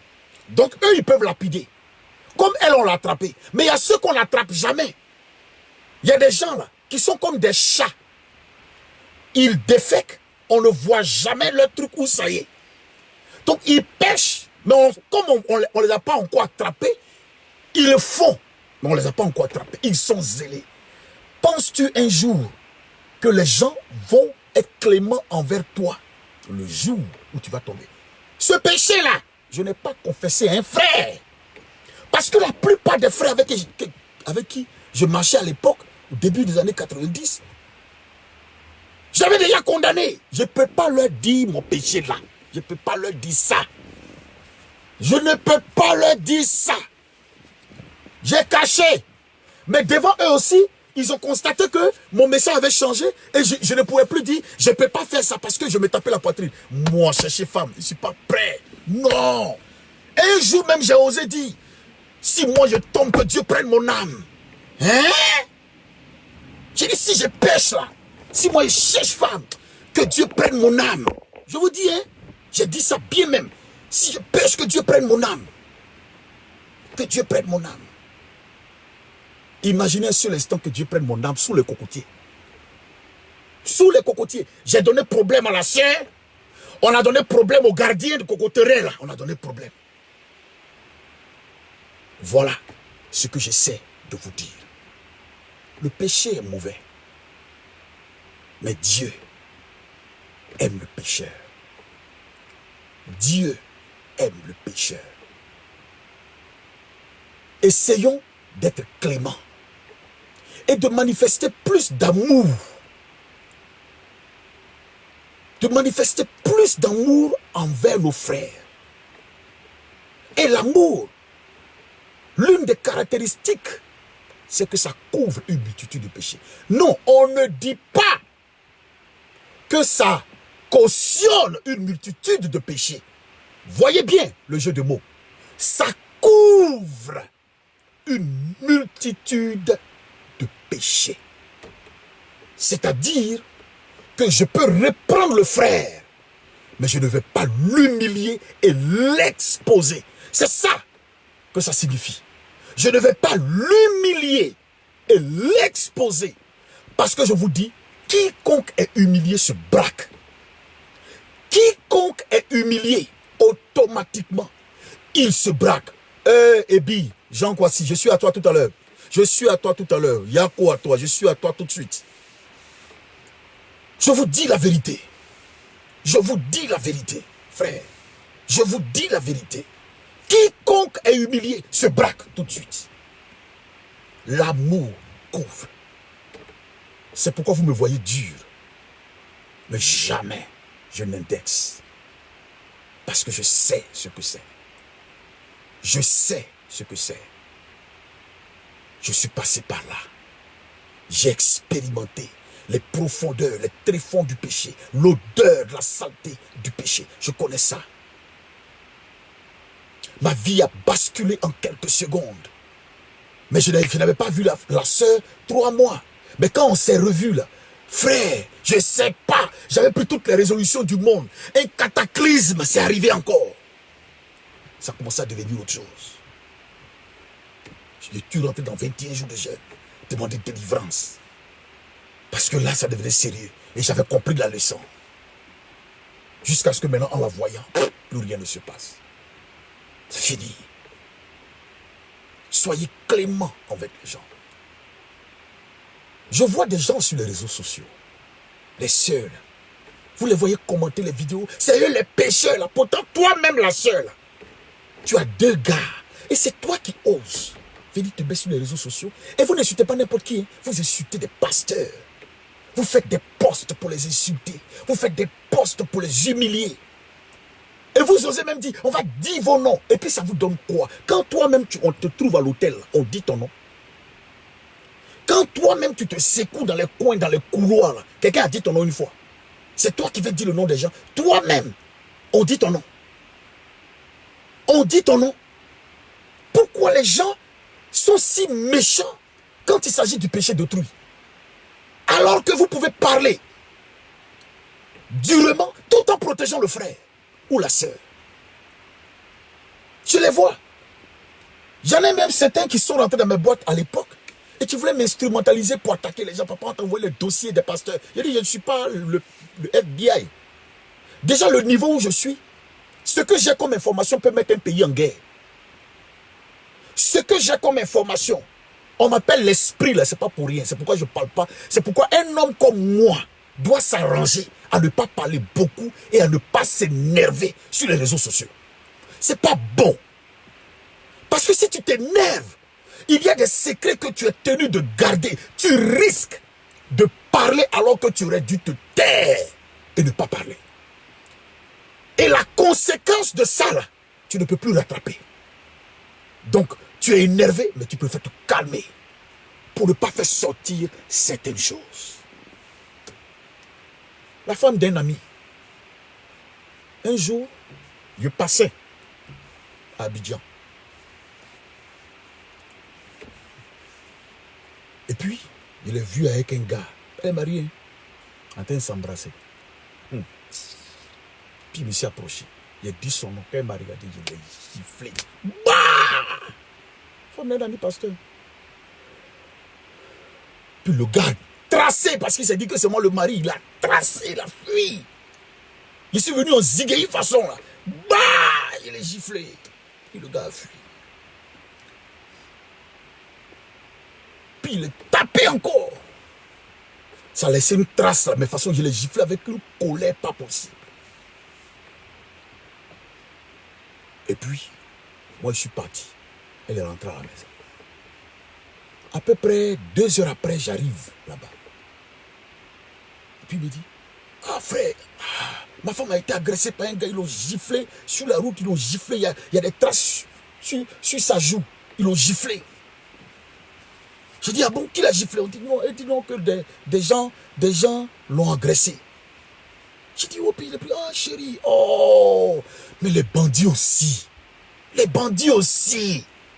Donc eux, ils peuvent lapider. Comme elles, on l'a attrapé. Mais il y a ceux qu'on n'attrape jamais. Il y a des gens là qui sont comme des chats. Ils défèquent, on ne voit jamais leur truc où ça y est. Donc ils pêchent, mais comme on ne les a pas encore attrapés, ils le font. Mais on ne les a pas encore attrapés. Ils sont zélés. Penses-tu un jour que les gens vont être cléments envers toi le jour où tu vas tomber? Ce péché-là, je n'ai pas confessé à un frère. Parce que la plupart des frères avec qui je marchais à l'époque, au début des années 90, j'avais déjà condamné. Je ne peux pas leur dire mon péché là. Je ne peux pas leur dire ça. Je ne peux pas leur dire ça. J'ai caché. Mais devant eux aussi, ils ont constaté que mon message avait changé et je ne pouvais plus dire, je ne peux pas faire ça parce que je me tapais la poitrine. Moi, chercher femme, je ne suis pas prêt. Non. Et un jour même, j'ai osé dire, si moi je tombe, que Dieu prenne mon âme. Hein? J'ai dit, si je pêche là, si moi je cherche femme, que Dieu prenne mon âme. Je vous dis, hein, j'ai dit ça bien même. Si je pêche, que Dieu prenne mon âme. Que Dieu prenne mon âme. Imaginez un seul instant que Dieu prenne mon âme sous les cocotiers. Sous les cocotiers. J'ai donné problème à la sœur. On a donné problème au gardien de cocoterie là. On a donné problème. Voilà ce que j'essaie de vous dire. Le péché est mauvais. Mais Dieu aime le pécheur. Dieu aime le pécheur. Essayons d'être cléments et de manifester plus d'amour. De manifester plus d'amour envers nos frères. Et l'amour, l'une des caractéristiques, c'est que ça couvre une multitude de péchés. Non, on ne dit pas que ça cautionne une multitude de péchés. Voyez bien le jeu de mots. Ça couvre une multitude de péchés. C'est-à-dire que je peux reprendre le frère, mais je ne vais pas l'humilier et l'exposer. C'est ça que ça signifie. Je ne vais pas l'humilier et l'exposer. Parce que je vous dis, quiconque est humilié se braque. Quiconque est humilié, automatiquement, il se braque. Ebi, Jean Kwasi, je suis à toi tout à l'heure. Je suis à toi tout à l'heure. Yako à toi, je suis à toi tout de suite. Je vous dis la vérité. Je vous dis la vérité, frère. Je vous dis la vérité. Quiconque est humilié se braque tout de suite. L'amour couvre. C'est pourquoi vous me voyez dur. Mais jamais je n'indexe. Parce que je sais ce que c'est. Je sais ce que c'est. Je suis passé par là. J'ai expérimenté les profondeurs, les tréfonds du péché, l'odeur de la saleté du péché. Je connais ça. Ma vie a basculé en quelques secondes. Mais je n'avais pas vu la sœur 3 mois. Mais quand on s'est revu là, frère, je ne sais pas, j'avais pris toutes les résolutions du monde. Un cataclysme s'est arrivé encore. Ça commençait à devenir autre chose. J'ai dû rentrer dans 21 jours de jeûne, demander délivrance. Parce que là, ça devenait sérieux. Et j'avais compris la leçon. Jusqu'à ce que maintenant, en la voyant, plus rien ne se passe. C'est fini. Soyez clément avec les gens. Je vois des gens sur les réseaux sociaux, les sœurs, vous les voyez commenter les vidéos, c'est eux les pécheurs là, pourtant toi-même la sœur là, tu as 2 gars, et c'est toi qui oses venir te baisser sur les réseaux sociaux, et vous n'insultez pas n'importe qui, hein. Vous insultez des pasteurs, vous faites des posts pour les insulter, vous faites des posts pour les humilier, et vous osez même dire, on va dire vos noms, et puis ça vous donne quoi? Quand toi-même on te trouve à l'hôtel, on dit ton nom. Quand toi-même tu te secoues dans les coins, dans les couloirs, quelqu'un a dit ton nom une fois. C'est toi qui veux dire le nom des gens. Toi-même, on dit ton nom. On dit ton nom. Pourquoi les gens sont si méchants quand il s'agit du péché d'autrui? Alors que vous pouvez parler durement tout en protégeant le frère ou la sœur. Je les vois. J'en ai même certains qui sont rentrés dans mes boîtes à l'époque et qui voulaient m'instrumentaliser pour attaquer les gens. Papa, on t'envoie les dossiers des pasteurs. J'ai dit, je ne suis pas le FBI. Déjà, le niveau où je suis, ce que j'ai comme information peut mettre un pays en guerre. Ce que j'ai comme information, on m'appelle l'esprit, là, c'est pas pour rien. C'est pourquoi je ne parle pas. C'est pourquoi un homme comme moi doit s'arranger à ne pas parler beaucoup et à ne pas s'énerver sur les réseaux sociaux. C'est pas bon. Parce que si tu t'énerves, il y a des secrets que tu es tenu de garder. Tu risques de parler alors que tu aurais dû te taire et ne pas parler. Et la conséquence de ça, là, tu ne peux plus rattraper. Donc, tu es énervé, mais tu préfères te calmer pour ne pas faire sortir certaines choses. La femme d'un ami, un jour, je passais à Abidjan. Et puis, je l'ai vu avec un gars, elle est mariée, en train de s'embrasser. Puis il me s'est approché. Il a dit son nom. Quand il m'a regardé, je l'ai giflé. Bah! Femme d'un ami pasteur. Puis le gars a tracé, parce qu'il s'est dit que c'est moi le mari, il a tracé, il a fui. Je suis venu en zigueille façon là. Bah! Il est giflé. Puis le gars a fui. Puis il est tapé encore. Ça a laissé une trace là, mais de toute façon, je l'ai giflé avec une colère pas possible. Et puis, moi je suis parti. Elle est rentrée à la maison. À peu près 2 heures après, j'arrive là-bas. Et puis il me dit, ah frère, ma femme a été agressée par un gars, ils l'ont giflé sur la route, ils l'ont giflé, il y a des traces sur sa joue, ils l'ont giflé. Je dis, ah bon, qui l'a giflé? On dit non, elle dit non, que des gens l'ont agressé. J'ai dit, oh, puis ah chérie, oh, mais les bandits aussi,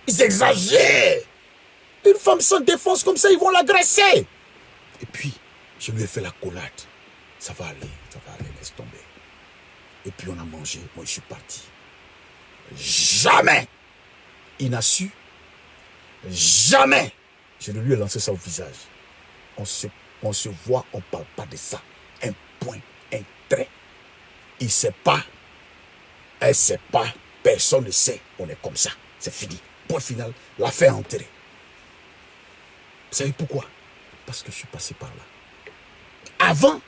ils exagèrent. Une femme sans défense comme ça, ils vont l'agresser. Et puis, je lui ai fait la collade. Ça va aller, laisse tomber. Et puis on a mangé, moi je suis parti. Jamais il n'a su, jamais je ne lui ai lancé ça au visage. On se voit, on ne parle pas de ça. Un point, un trait. Il ne sait pas, elle ne sait pas, personne ne sait, on est comme ça. C'est fini. Point final, l'affaire enterrée. Vous savez pourquoi? Parce que je suis passé par là. Avant,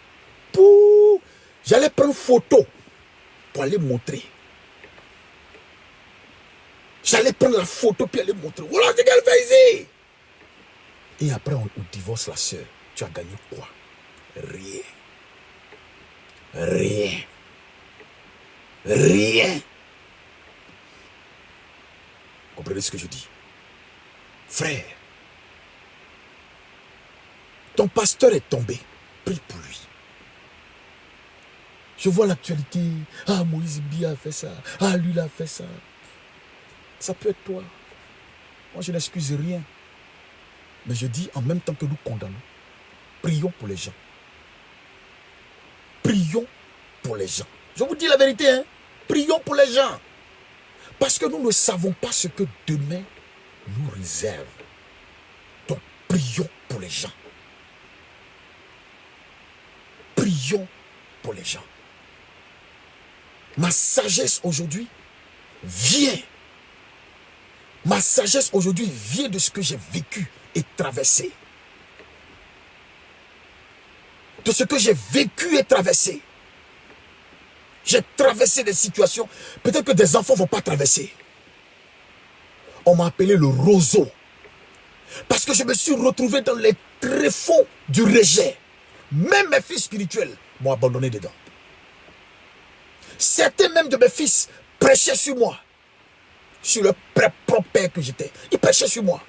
j'allais prendre photo pour aller montrer. J'allais prendre la photo puis aller montrer. Voilà ce qu'elle fait ici. Et après, on divorce la soeur. Tu as gagné quoi? Rien. Rien. Rien. Comprenez ce que je dis? Frère, ton pasteur est tombé. Prie pour lui. Je vois l'actualité. Ah, Moïse Bia a fait ça. Ah, lui, il a fait ça. Ça peut être toi. Moi, je n'excuse rien. Mais je dis, en même temps que nous condamnons, prions pour les gens. Prions pour les gens. Je vous dis la vérité, hein. Prions pour les gens. Parce que nous ne savons pas ce que demain nous réserve. Donc, prions pour les gens. Prions pour les gens. Ma sagesse aujourd'hui vient. Ma sagesse aujourd'hui vient de ce que j'ai vécu et traversé. de ce que j'ai vécu et traversé. J'ai traversé des situations, peut-être que des enfants ne vont pas traverser. On m'a appelé le roseau. Parce que je me suis retrouvé dans les tréfonds du rejet. Même mes fils spirituels m'ont abandonné dedans. Certains même de mes fils prêchaient sur moi. Sur le propre père que j'étais. Ils prêchaient sur moi.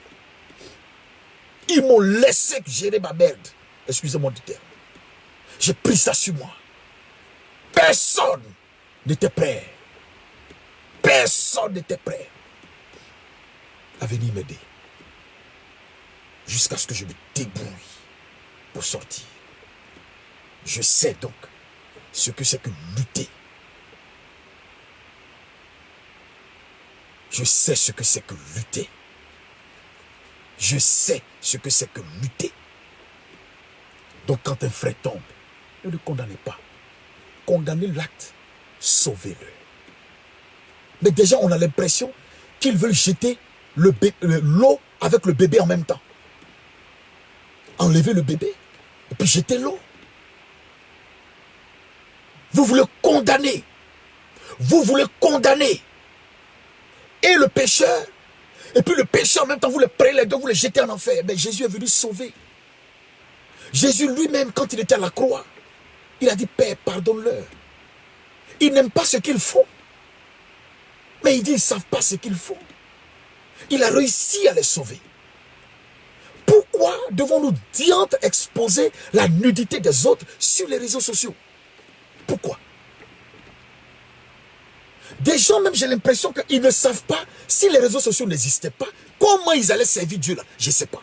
Ils m'ont laissé gérer ma merde. Excusez-moi du terme. J'ai pris ça sur moi. Personne n'était prêt. Personne n'était prêt à venir m'aider. Jusqu'à ce que je me débrouille pour sortir. Je sais donc ce que c'est que lutter. Je sais ce que c'est que lutter. Je sais ce que c'est que lutter. Donc quand un frère tombe, ne le condamnez pas. Condamnez l'acte, sauvez-le. Mais déjà on a l'impression qu'ils veulent jeter l'eau avec le bébé en même temps. Enlever le bébé et puis jeter l'eau. Vous voulez condamner. Vous voulez condamner. Et le pécheur, et puis le pécheur en même temps, vous le prenez les deux, vous les jetez en enfer. Mais Jésus est venu sauver. Jésus lui-même, quand il était à la croix, il a dit, Père, pardonne-leur. Ils n'aiment pas ce qu'ils font. Mais il dit, ils ne savent pas ce qu'ils font. Il a réussi à les sauver. Pourquoi devons-nous diantre exposer la nudité des autres sur les réseaux sociaux? Pourquoi? Des gens même, j'ai l'impression qu'ils ne savent pas, si les réseaux sociaux n'existaient pas, comment ils allaient servir Dieu là? Je ne sais pas.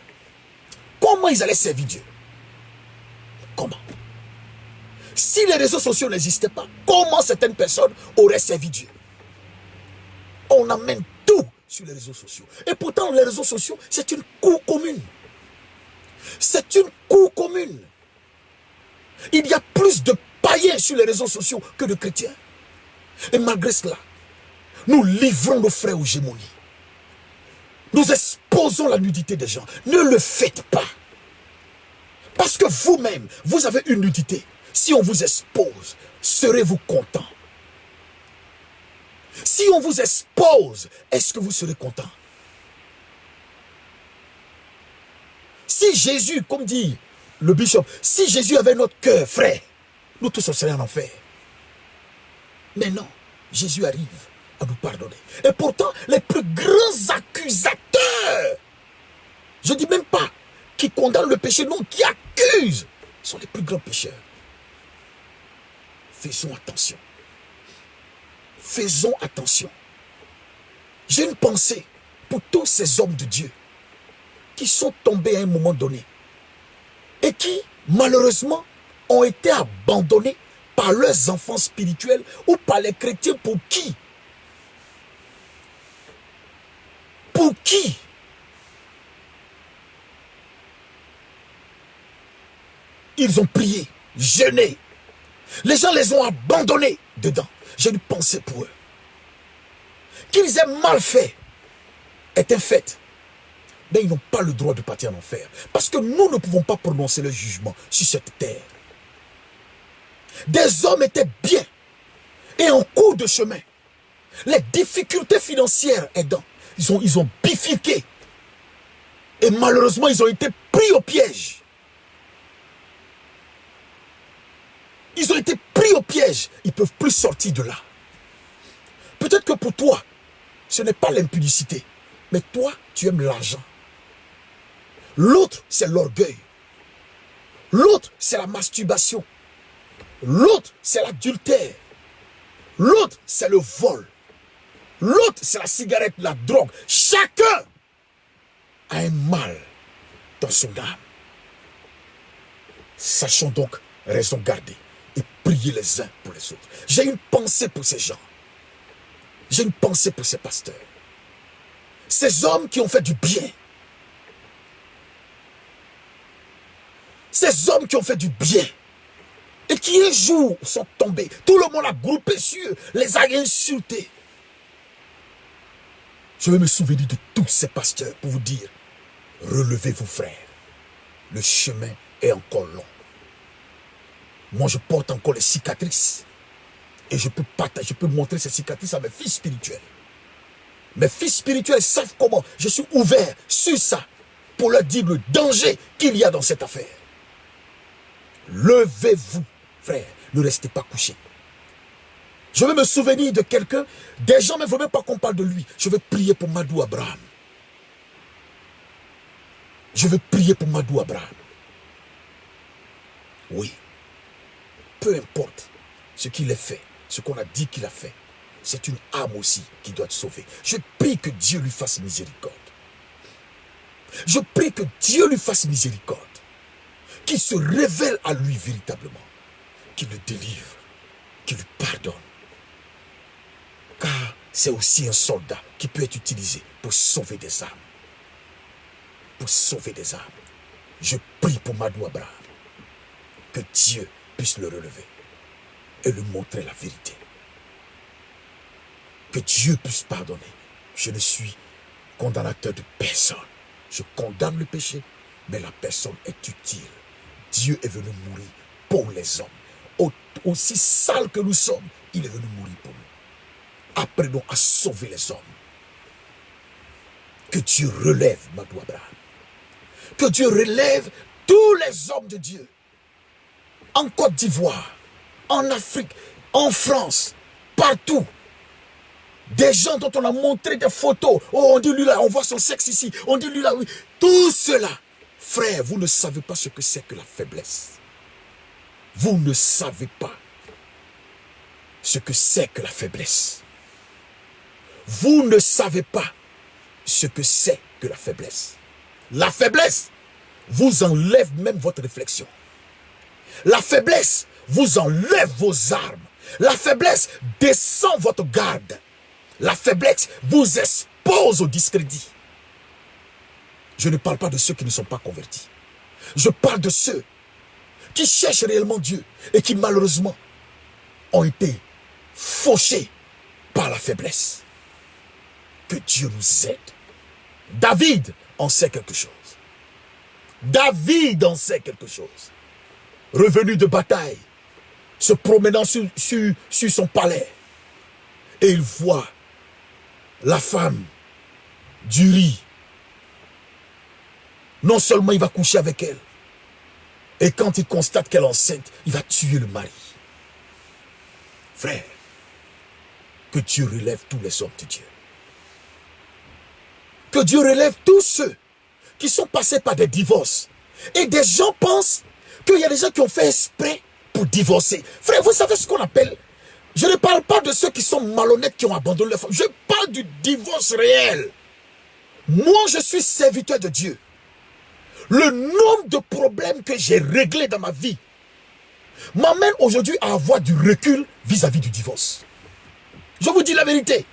Comment ils allaient servir Dieu? Comment? Si les réseaux sociaux n'existaient pas, comment certaines personnes auraient servi Dieu? On amène tout sur les réseaux sociaux. Et pourtant, les réseaux sociaux, c'est une cour commune. C'est une cour commune. Il y a plus de païens sur les réseaux sociaux que de chrétiens. Et malgré cela, nous livrons nos frères aux gémonies. Nous exposons la nudité des gens. Ne le faites pas. Parce que vous-même, vous avez une nudité. Si on vous expose, serez-vous content? Si on vous expose, est-ce que vous serez content? Si Jésus, comme dit le bishop, si Jésus avait notre cœur, frère, nous tous on serait en enfer. Mais non, Jésus arrive à nous pardonner. Et pourtant, les plus grands accusateurs, je ne dis même pas qui condamnent le péché, non, qui accusent, sont les plus grands pécheurs. Faisons attention. Faisons attention. J'ai une pensée pour tous ces hommes de Dieu qui sont tombés à un moment donné et qui, malheureusement, ont été abandonnés par leurs enfants spirituels ou par les chrétiens pour qui ils ont prié, jeûné. Les gens les ont abandonnés dedans. J'ai une pensée pour eux. Qu'ils aient mal fait est un fait. Mais ils n'ont pas le droit de partir en enfer. Parce que nous ne pouvons pas prononcer le jugement sur cette terre. Des hommes étaient bien. Et en cours de chemin, les difficultés financières aidant, ils ont bifurqué. Et malheureusement, ils ont été pris au piège. Ils ont été pris au piège. Ils ne peuvent plus sortir de là. Peut-être que pour toi, ce n'est pas l'impudicité. Mais toi, tu aimes l'argent. L'autre, c'est l'orgueil. L'autre, c'est la masturbation. L'autre, c'est l'adultère. L'autre, c'est le vol. L'autre, c'est la cigarette, la drogue. Chacun a un mal dans son âme. Sachons donc raison garder et prier les uns pour les autres. J'ai une pensée pour ces gens. J'ai une pensée pour ces pasteurs. Ces hommes qui ont fait du bien. Ces hommes qui ont fait du bien. Et qui un jour sont tombés. Tout le monde a groupé sur eux, les a insultés. Je vais me souvenir de tous ces pasteurs pour vous dire, relevez-vous frères. Le chemin est encore long. Moi, je porte encore les cicatrices. Et je peux montrer ces cicatrices à mes fils spirituels. Mes fils spirituels savent comment. Je suis ouvert sur ça pour leur dire le danger qu'il y a dans cette affaire. Levez-vous, frère. Ne restez pas couchés. Je vais me souvenir de quelqu'un. Des gens ne veulent même pas qu'on parle de lui. Je vais prier pour Madou Abraham. Je vais prier pour Madou Abraham. Oui. Peu importe ce qu'il a fait, ce qu'on a dit qu'il a fait. C'est une âme aussi qui doit être sauvée. Je prie que Dieu lui fasse miséricorde. Je prie que Dieu lui fasse miséricorde. Qu'il se révèle à lui véritablement. Qu'il le délivre. Qu'il lui pardonne. Car c'est aussi un soldat qui peut être utilisé pour sauver des âmes. Pour sauver des âmes. Je prie pour Madou Abraham. Que Dieu puisse le relever. Et lui montrer la vérité. Que Dieu puisse pardonner. Je ne suis condamnateur de personne. Je condamne le péché, mais la personne est utile. Dieu est venu mourir pour les hommes. Aussi sale que nous sommes, il est venu mourir pour nous. Apprenons à sauver les hommes. Que Dieu relève Madou Abraham. Que Dieu relève tous les hommes de Dieu. En Côte d'Ivoire, en Afrique, en France, partout. Des gens dont on a montré des photos. Oh, on dit lui là, on voit son sexe ici. On dit lui là, oui. Tout cela. Frère, vous ne savez pas ce que c'est que la faiblesse. Vous ne savez pas ce que c'est que la faiblesse. Vous ne savez pas ce que c'est que la faiblesse. La faiblesse vous enlève même votre réflexion. La faiblesse vous enlève vos armes. La faiblesse descend votre garde. La faiblesse vous expose au discrédit. Je ne parle pas de ceux qui ne sont pas convertis. Je parle de ceux qui cherchent réellement Dieu et qui malheureusement ont été fauchés par la faiblesse. Que Dieu nous aide. David en sait quelque chose. David en sait quelque chose. Revenu de bataille, se promenant sur son palais, et il voit la femme d'Uri. Non seulement il va coucher avec elle, et quand il constate qu'elle est enceinte, il va tuer le mari. Frère, que Dieu relève tous les hommes de Dieu. Que Dieu relève tous ceux qui sont passés par des divorces. Et des gens pensent qu'il y a des gens qui ont fait exprès pour divorcer. Frère, vous savez ce qu'on appelle? Je ne parle pas de ceux qui sont malhonnêtes, qui ont abandonné leur femme. Je parle du divorce réel. Moi, je suis serviteur de Dieu. Le nombre de problèmes que j'ai réglés dans ma vie m'amène aujourd'hui à avoir du recul vis-à-vis du divorce. Je vous dis la vérité.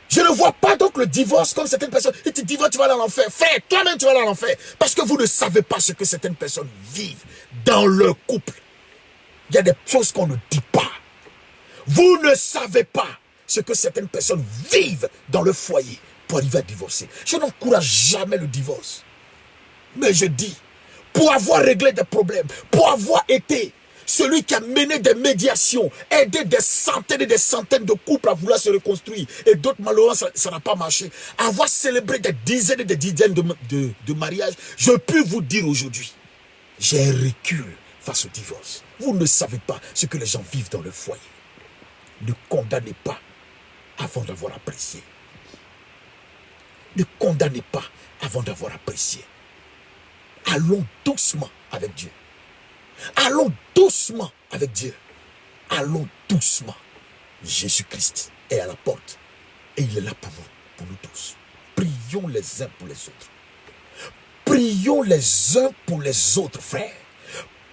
Je ne vois pas donc le divorce comme certaines personnes. Et tu divorces, tu vas aller en enfer. Frère, toi-même tu vas aller en enfer. Parce que vous ne savez pas ce que certaines personnes vivent dans leur couple. Il y a des choses qu'on ne dit pas. Vous ne savez pas ce que certaines personnes vivent dans le foyer pour arriver à divorcer. Je n'encourage jamais le divorce. Mais je dis, pour avoir réglé des problèmes, pour avoir été celui qui a mené des médiations, aidé des centaines et des centaines de couples à vouloir se reconstruire, et d'autres malheureusement ça n'a pas marché, avoir célébré des dizaines et des dizaines de mariages, je peux vous dire aujourd'hui, j'ai un recul face au divorce. Vous ne savez pas ce que les gens vivent dans le foyer. Ne condamnez pas avant d'avoir apprécié. Ne condamnez pas avant d'avoir apprécié. Allons doucement avec Dieu. Allons doucement avec Dieu. Allons doucement. Jésus-Christ est à la porte. Et il est là pour nous tous. Prions les uns pour les autres. Prions les uns pour les autres, frères.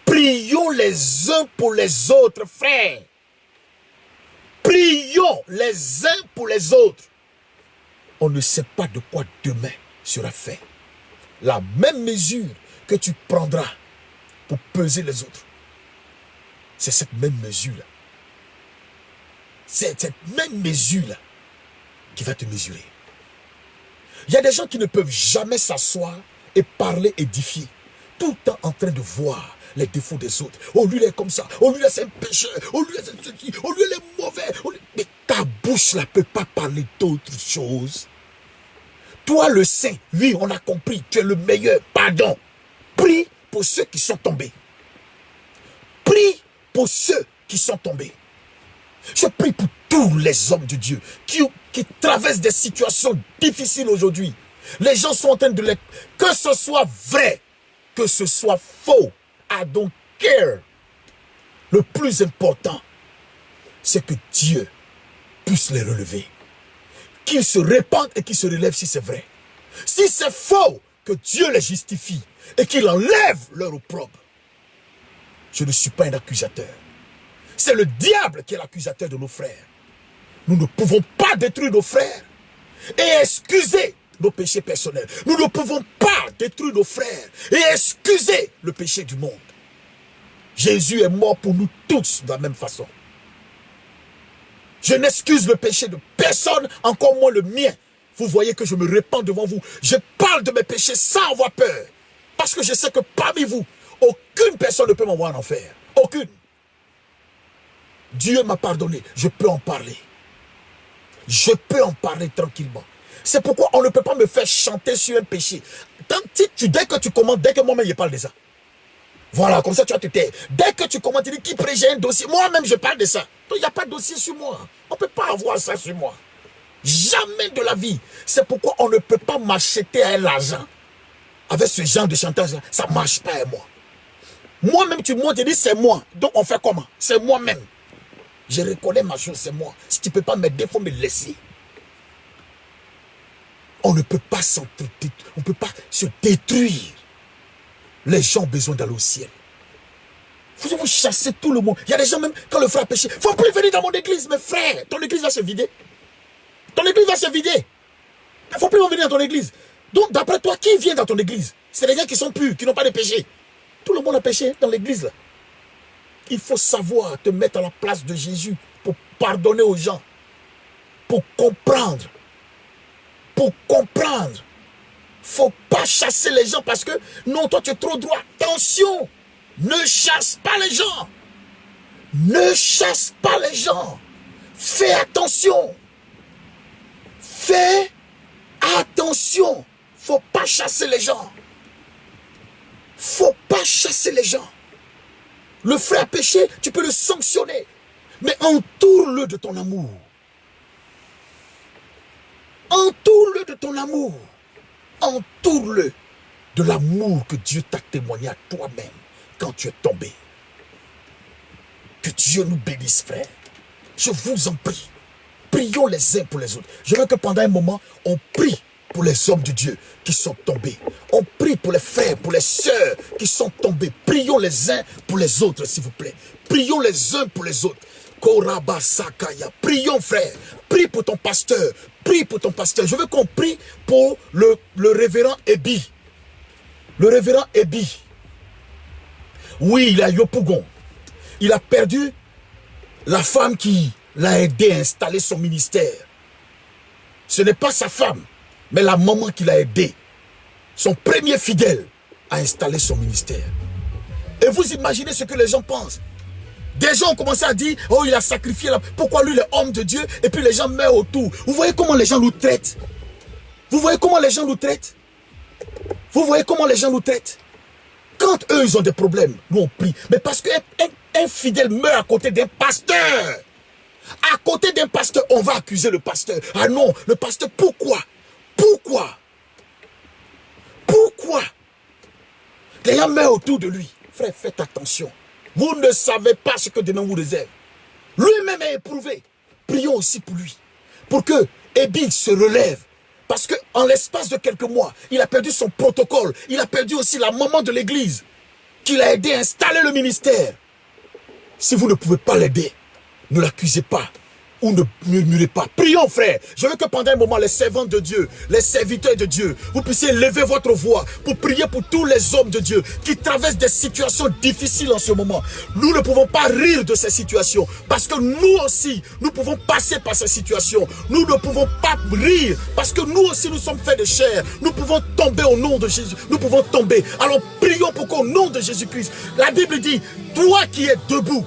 Prions les uns pour les autres, frères. Prions les uns pour les autres. On ne sait pas de quoi demain sera fait. La même mesure que tu prendras pour peser les autres, c'est cette même mesure-là. C'est cette même mesure-là qui va te mesurer. Il y a des gens qui ne peuvent jamais s'asseoir et parler, édifier. tout le temps en train de voir les défauts des autres. Oh, lui, il est comme ça. Oh, lui, c'est un pécheur. Oh, lui, c'est ceci. Oh, lui, il est mauvais. Oh, lui... Mais ta bouche ne peut pas parler d'autre chose. Toi, le saint, oui, on a compris. Tu es le meilleur. Pardon. Prie pour ceux qui sont tombés. Prie pour ceux qui sont tombés. Je prie pour tous les hommes de Dieu qui traversent des situations difficiles aujourd'hui. Les gens sont en train de les... Que ce soit vrai, que ce soit faux, I don't care. Le plus important, c'est que Dieu puisse les relever. Qu'ils se répandent et qu'ils se relèvent si c'est vrai. Si c'est faux, que Dieu les justifie et qu'il enlève leur opprobre. Je ne suis pas un accusateur. C'est le diable qui est l'accusateur de nos frères. Nous ne pouvons pas détruire nos frères et excuser nos péchés personnels. Nous ne pouvons pas détruire nos frères et excuser le péché du monde. Jésus est mort pour nous tous de la même façon. Je n'excuse le péché de personne, encore moins le mien. Vous voyez que je me répands devant vous. Je parle de mes péchés sans avoir peur. Parce que je sais que parmi vous, aucune personne ne peut m'envoyer en enfer. Aucune. Dieu m'a pardonné. Je peux en parler. Je peux en parler tranquillement. C'est pourquoi on ne peut pas me faire chanter sur un péché. Dès que tu commentes, dès que moi-même je parle de ça. Voilà, comme ça tu vas te taire. Dès que tu commentes, tu dis qui prêche, j'ai un dossier. Moi-même je parle de ça. Donc il n'y a pas de dossier sur moi. On ne peut pas avoir ça sur moi. Jamais de la vie. C'est pourquoi on ne peut pas m'acheter à l'argent. Avec ce genre de chantage, ça ne marche pas à moi. Moi-même, tu montes et dis c'est moi. Donc on fait comment? C'est moi-même. Je reconnais ma chose, c'est moi. Si tu ne peux pas m'aider, il faut me laisser. On ne peut pas se détruire. Les gens ont besoin d'aller au ciel. Vous chassez tout le monde. Il y a des gens même, quand le frère a péché, il ne faut plus venir dans mon église, mes frères. Ton église va se vider. Ton église va se vider. Il ne faut plus venir dans ton église. Donc, d'après toi, qui vient dans ton église? C'est les gens qui sont purs, qui n'ont pas de péché. Tout le monde a péché dans l'église. Il faut savoir te mettre à la place de Jésus pour pardonner aux gens. Pour comprendre. Pour comprendre. Il ne faut pas chasser les gens parce que, non, toi, tu es trop droit. Attention, ne chasse pas les gens. Ne chasse pas les gens. Fais attention. Fais attention. Il ne faut pas chasser les gens. Il ne faut pas chasser les gens. Le frère a péché, tu peux le sanctionner. Mais entoure-le de ton amour. Entoure-le de ton amour. Entoure-le de l'amour que Dieu t'a témoigné à toi-même quand tu es tombé. Que Dieu nous bénisse, frère. Je vous en prie. Prions les uns pour les autres. Je veux que pendant un moment, on prie pour les hommes de Dieu qui sont tombés. On prie pour les frères, pour les sœurs qui sont tombés. Prions les uns pour les autres, s'il vous plaît. Prions les uns pour les autres. Prions, frère. Prie pour ton pasteur. Prie pour ton pasteur. Je veux qu'on prie pour le révérend Ebi. Le révérend Ebi. Oui, il est à Yopougon. Il a perdu la femme qui l'a aidé à installer son ministère. Ce n'est pas sa femme, mais la maman qui l'a aidé. Son premier fidèle à installer son ministère. Et vous imaginez ce que les gens pensent. Des gens ont commencé à dire, oh, il a sacrifié là. Pourquoi lui, il est homme de Dieu, et puis les gens meurent autour. Vous voyez comment les gens nous traitent? Vous voyez comment les gens nous traitent? Vous voyez comment les gens nous traitent? Quand eux, ils ont des problèmes, nous on prie. Mais parce qu'un fidèle meurt à côté d'un pasteur. À côté d'un pasteur, on va accuser le pasteur. Ah non, le pasteur, pourquoi? Pourquoi? Pourquoi? Les gens meurent autour de lui. Frère, faites attention. Vous ne savez pas ce que demain vous réserve. Lui-même est éprouvé. Prions aussi pour lui. Pour que Ebi se relève. Parce qu'en l'espace de quelques mois, il a perdu son protocole. Il a perdu aussi la maman de l'église qui l'a aidé à installer le ministère. Si vous ne pouvez pas l'aider, ne l'accusez pas. ou ne murmurez pas. Prions, frère. Je veux que pendant un moment, les servants de Dieu, les serviteurs de Dieu, vous puissiez lever votre voix pour prier pour tous les hommes de Dieu qui traversent des situations difficiles en ce moment. Nous ne pouvons pas rire de ces situations parce que nous aussi, nous pouvons passer par ces situations. Nous ne pouvons pas rire parce que nous aussi, nous sommes faits de chair. Nous pouvons tomber au nom de Jésus. Nous pouvons tomber. Alors prions pour qu'au nom de Jésus-Christ, la Bible dit, toi qui es debout,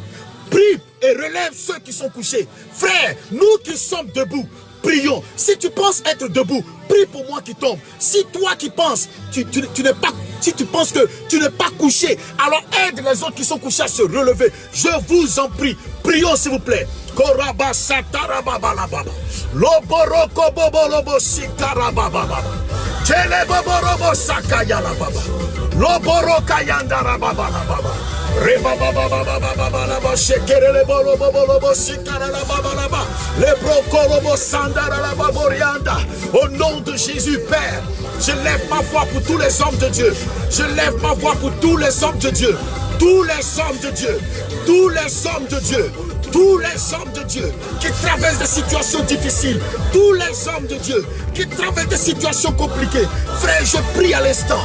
prie et relève ceux qui sont couchés. Frère, nous qui sommes debout, prions. Si tu penses être debout, prie pour moi qui tombe. Si toi qui penses, tu n'es pas, si tu penses que tu n'es pas couché, alors aide les autres qui sont couchés à se relever. Je vous en prie. Prions s'il vous plaît. Koraba satarababa. Loboroko bobolobo sikarababa. Tele boborobo sakaya la baba. Loboroka yandara baba la baba. Reba baba baba baba la baba. Shekere le bolobo bolobo sikara la baba la baba. Le brokorobo sandara la baba rianda. Au nom de Jésus Père, je lève ma voix pour tous les hommes de Dieu. Je lève ma voix pour tous les hommes de Dieu. Tous les hommes de Dieu. Tous les hommes de Dieu. Tous les hommes de Dieu qui traversent des situations difficiles, tous les hommes de Dieu qui traversent des situations compliquées, frère, je prie à l'instant,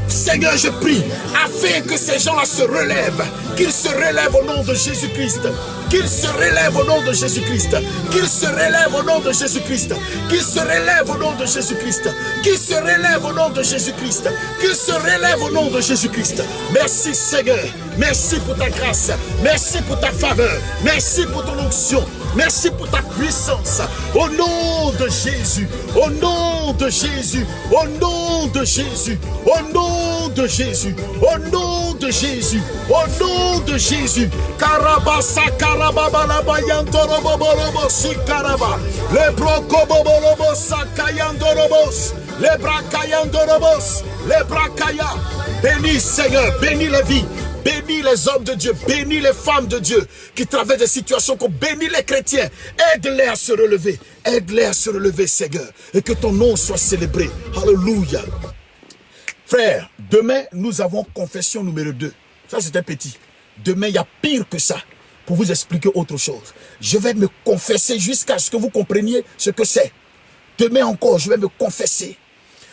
Seigneur, je prie, afin que ces gens-là se relèvent, qu'ils se relèvent au nom de Jésus-Christ, qu'ils se relèvent au nom de Jésus-Christ, qu'ils se relèvent au nom de Jésus-Christ, qu'ils se relèvent au nom de Jésus-Christ, qu'ils se relèvent au nom de Jésus-Christ, qu'ils se relèvent au nom de Jésus-Christ. Merci Seigneur, merci pour ta grâce, merci pour ta faveur, merci pour ton onction, merci pour ta puissance. Au nom de Jésus, au nom de Jésus, au nom de Jésus, au nom de Jésus, au nom de Jésus, au nom de Jésus. Karabasa karababa la bayantorobo sikaraba. Le brokobobolobo sakayandorobos. Les brakayandorobos. Les brakaya. Bénis Seigneur, bénis les vies. Bénis les hommes de Dieu, bénis les femmes de Dieu qui traversent des situations comme bénis les chrétiens. Aide-les à se relever. Aide-les à se relever, Seigneur. Et que ton nom soit célébré. Alléluia. Frère, demain, nous avons confession numéro 2. Ça, c'est un petit. Demain, il y a pire que ça. Pour vous expliquer autre chose. Je vais me confesser jusqu'à ce que vous compreniez ce que c'est. Demain encore, je vais me confesser.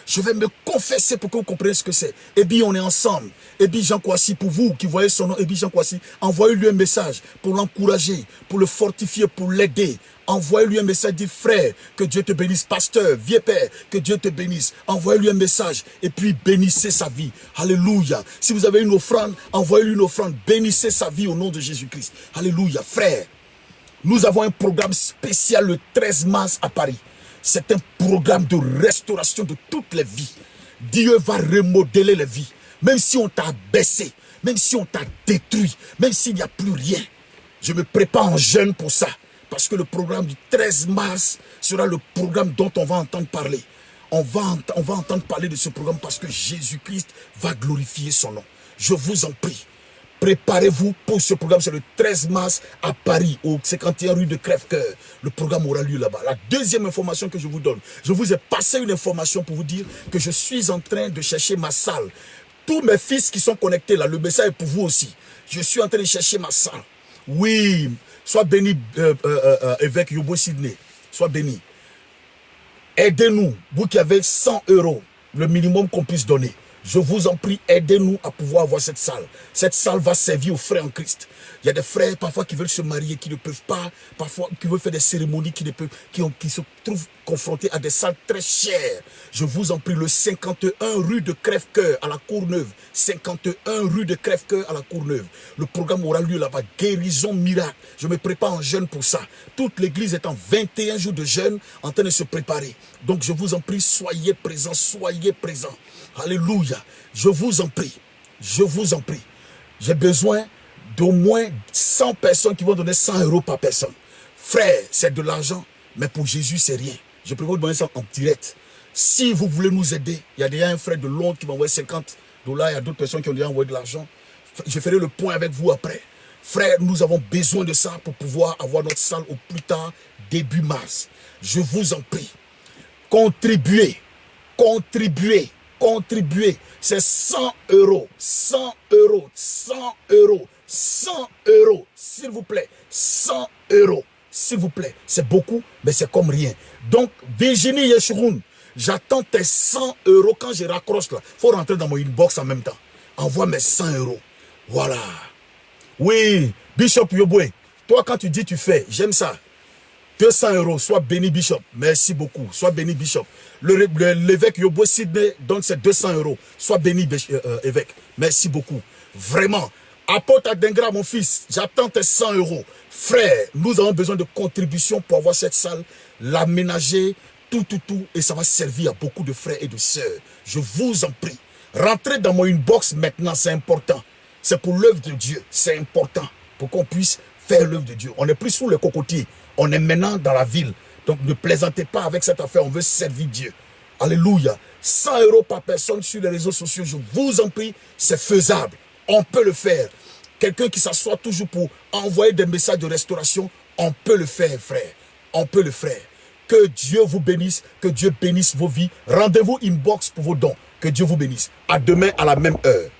Je vais me confesser pour que vous compreniez ce que c'est. Et bien, on est ensemble. Et bien, Jean Kouassi, pour vous qui voyez son nom, et bien, Jean Kouassi, envoyez-lui un message pour l'encourager, pour le fortifier, pour l'aider. Envoyez-lui un message, dit frère, que Dieu te bénisse, pasteur, vieux père, que Dieu te bénisse. Envoyez-lui un message et puis bénissez sa vie. Alléluia. Si vous avez une offrande, envoyez-lui une offrande. Bénissez sa vie au nom de Jésus-Christ. Alléluia. Frère, nous avons un programme spécial le 13 mars à Paris. C'est un programme de restauration de toutes les vies. Dieu va remodeler les vies. Même si on t'a baissé, même si on t'a détruit, même s'il n'y a plus rien. Je me prépare en jeûne pour ça. Parce que le programme du 13 mars sera le programme dont on va entendre parler. On va entendre parler de ce programme parce que Jésus-Christ va glorifier son nom. Je vous en prie. Préparez-vous pour ce programme, c'est le 13 mars à Paris, au 51 rue de Crèvecoeur. Le programme aura lieu là-bas. La deuxième information que je vous donne, je vous ai passé une information pour vous dire que je suis en train de chercher ma salle. Tous mes fils qui sont connectés là, le message est pour vous aussi. Je suis en train de chercher ma salle. Oui, sois béni, évêque Yobo Sidney, sois béni. Aidez-nous, vous qui avez 100 €, le minimum qu'on puisse donner. Je vous en prie, aidez-nous à pouvoir avoir cette salle. Cette salle va servir aux frères en Christ. Il y a des frères parfois qui veulent se marier, qui ne peuvent pas, parfois qui veulent faire des cérémonies, qui se trouvent confrontés à des salles très chères. Je vous en prie, le 51 rue de Crèvecoeur à la Courneuve. 51 rue de Crèvecoeur à la Courneuve. Le programme aura lieu là-bas, guérison miracle. Je me prépare en jeûne pour ça. Toute l'église est en 21 jours de jeûne en train de se préparer. Donc je vous en prie, soyez présents, soyez présents. Alléluia. Je vous en prie. Je vous en prie. J'ai besoin d'au moins 100 personnes qui vont donner 100 € par personne. Frère, c'est de l'argent, mais pour Jésus, c'est rien. Je préfère vous donner ça en direct. Si vous voulez nous aider, il y a déjà un frère de Londres qui m'a envoyé 50 $. Il y a d'autres personnes qui ont déjà envoyé de l'argent. Je ferai le point avec vous après. Frère, nous avons besoin de ça pour pouvoir avoir notre salle au plus tard, début mars. Je vous en prie. Contribuez. Contribuez. Contribuer, c'est 100 €, 100 €, 100 €, 100 €, s'il vous plaît, 100 €. s'il vous plaît. C'est beaucoup, mais c'est comme rien. Donc, Virginie Yeshurun, j'attends tes 100 € quand je raccroche là. Il faut rentrer dans mon inbox en même temps. Envoie mes 100 €. Voilà. Oui, Bishop Yoboué, toi quand tu dis tu fais, j'aime ça. 200 €, sois béni Bishop. Merci beaucoup, sois béni Bishop. L'évêque Yoboué Sidney donne ses 200 €. Sois béni évêque. Merci beaucoup. Vraiment. Apporte à Dengra, mon fils, j'attends tes 100 €. Frère, nous avons besoin de contributions pour avoir cette salle, l'aménager, tout. Et ça va servir à beaucoup de frères et de sœurs. Je vous en prie. Rentrez dans mon inbox maintenant, c'est important. C'est pour l'œuvre de Dieu, c'est important. Pour qu'on puisse faire l'œuvre de Dieu. On n'est plus sous le cocotier. On est maintenant dans la ville. Donc ne plaisantez pas avec cette affaire, on veut servir Dieu. Alléluia. 100 € par personne sur les réseaux sociaux, je vous en prie, c'est faisable. On peut le faire. Quelqu'un qui s'assoit toujours pour envoyer des messages de restauration, on peut le faire, frère. On peut le faire. Que Dieu vous bénisse, que Dieu bénisse vos vies. Rendez-vous inbox pour vos dons. Que Dieu vous bénisse. À demain à la même heure.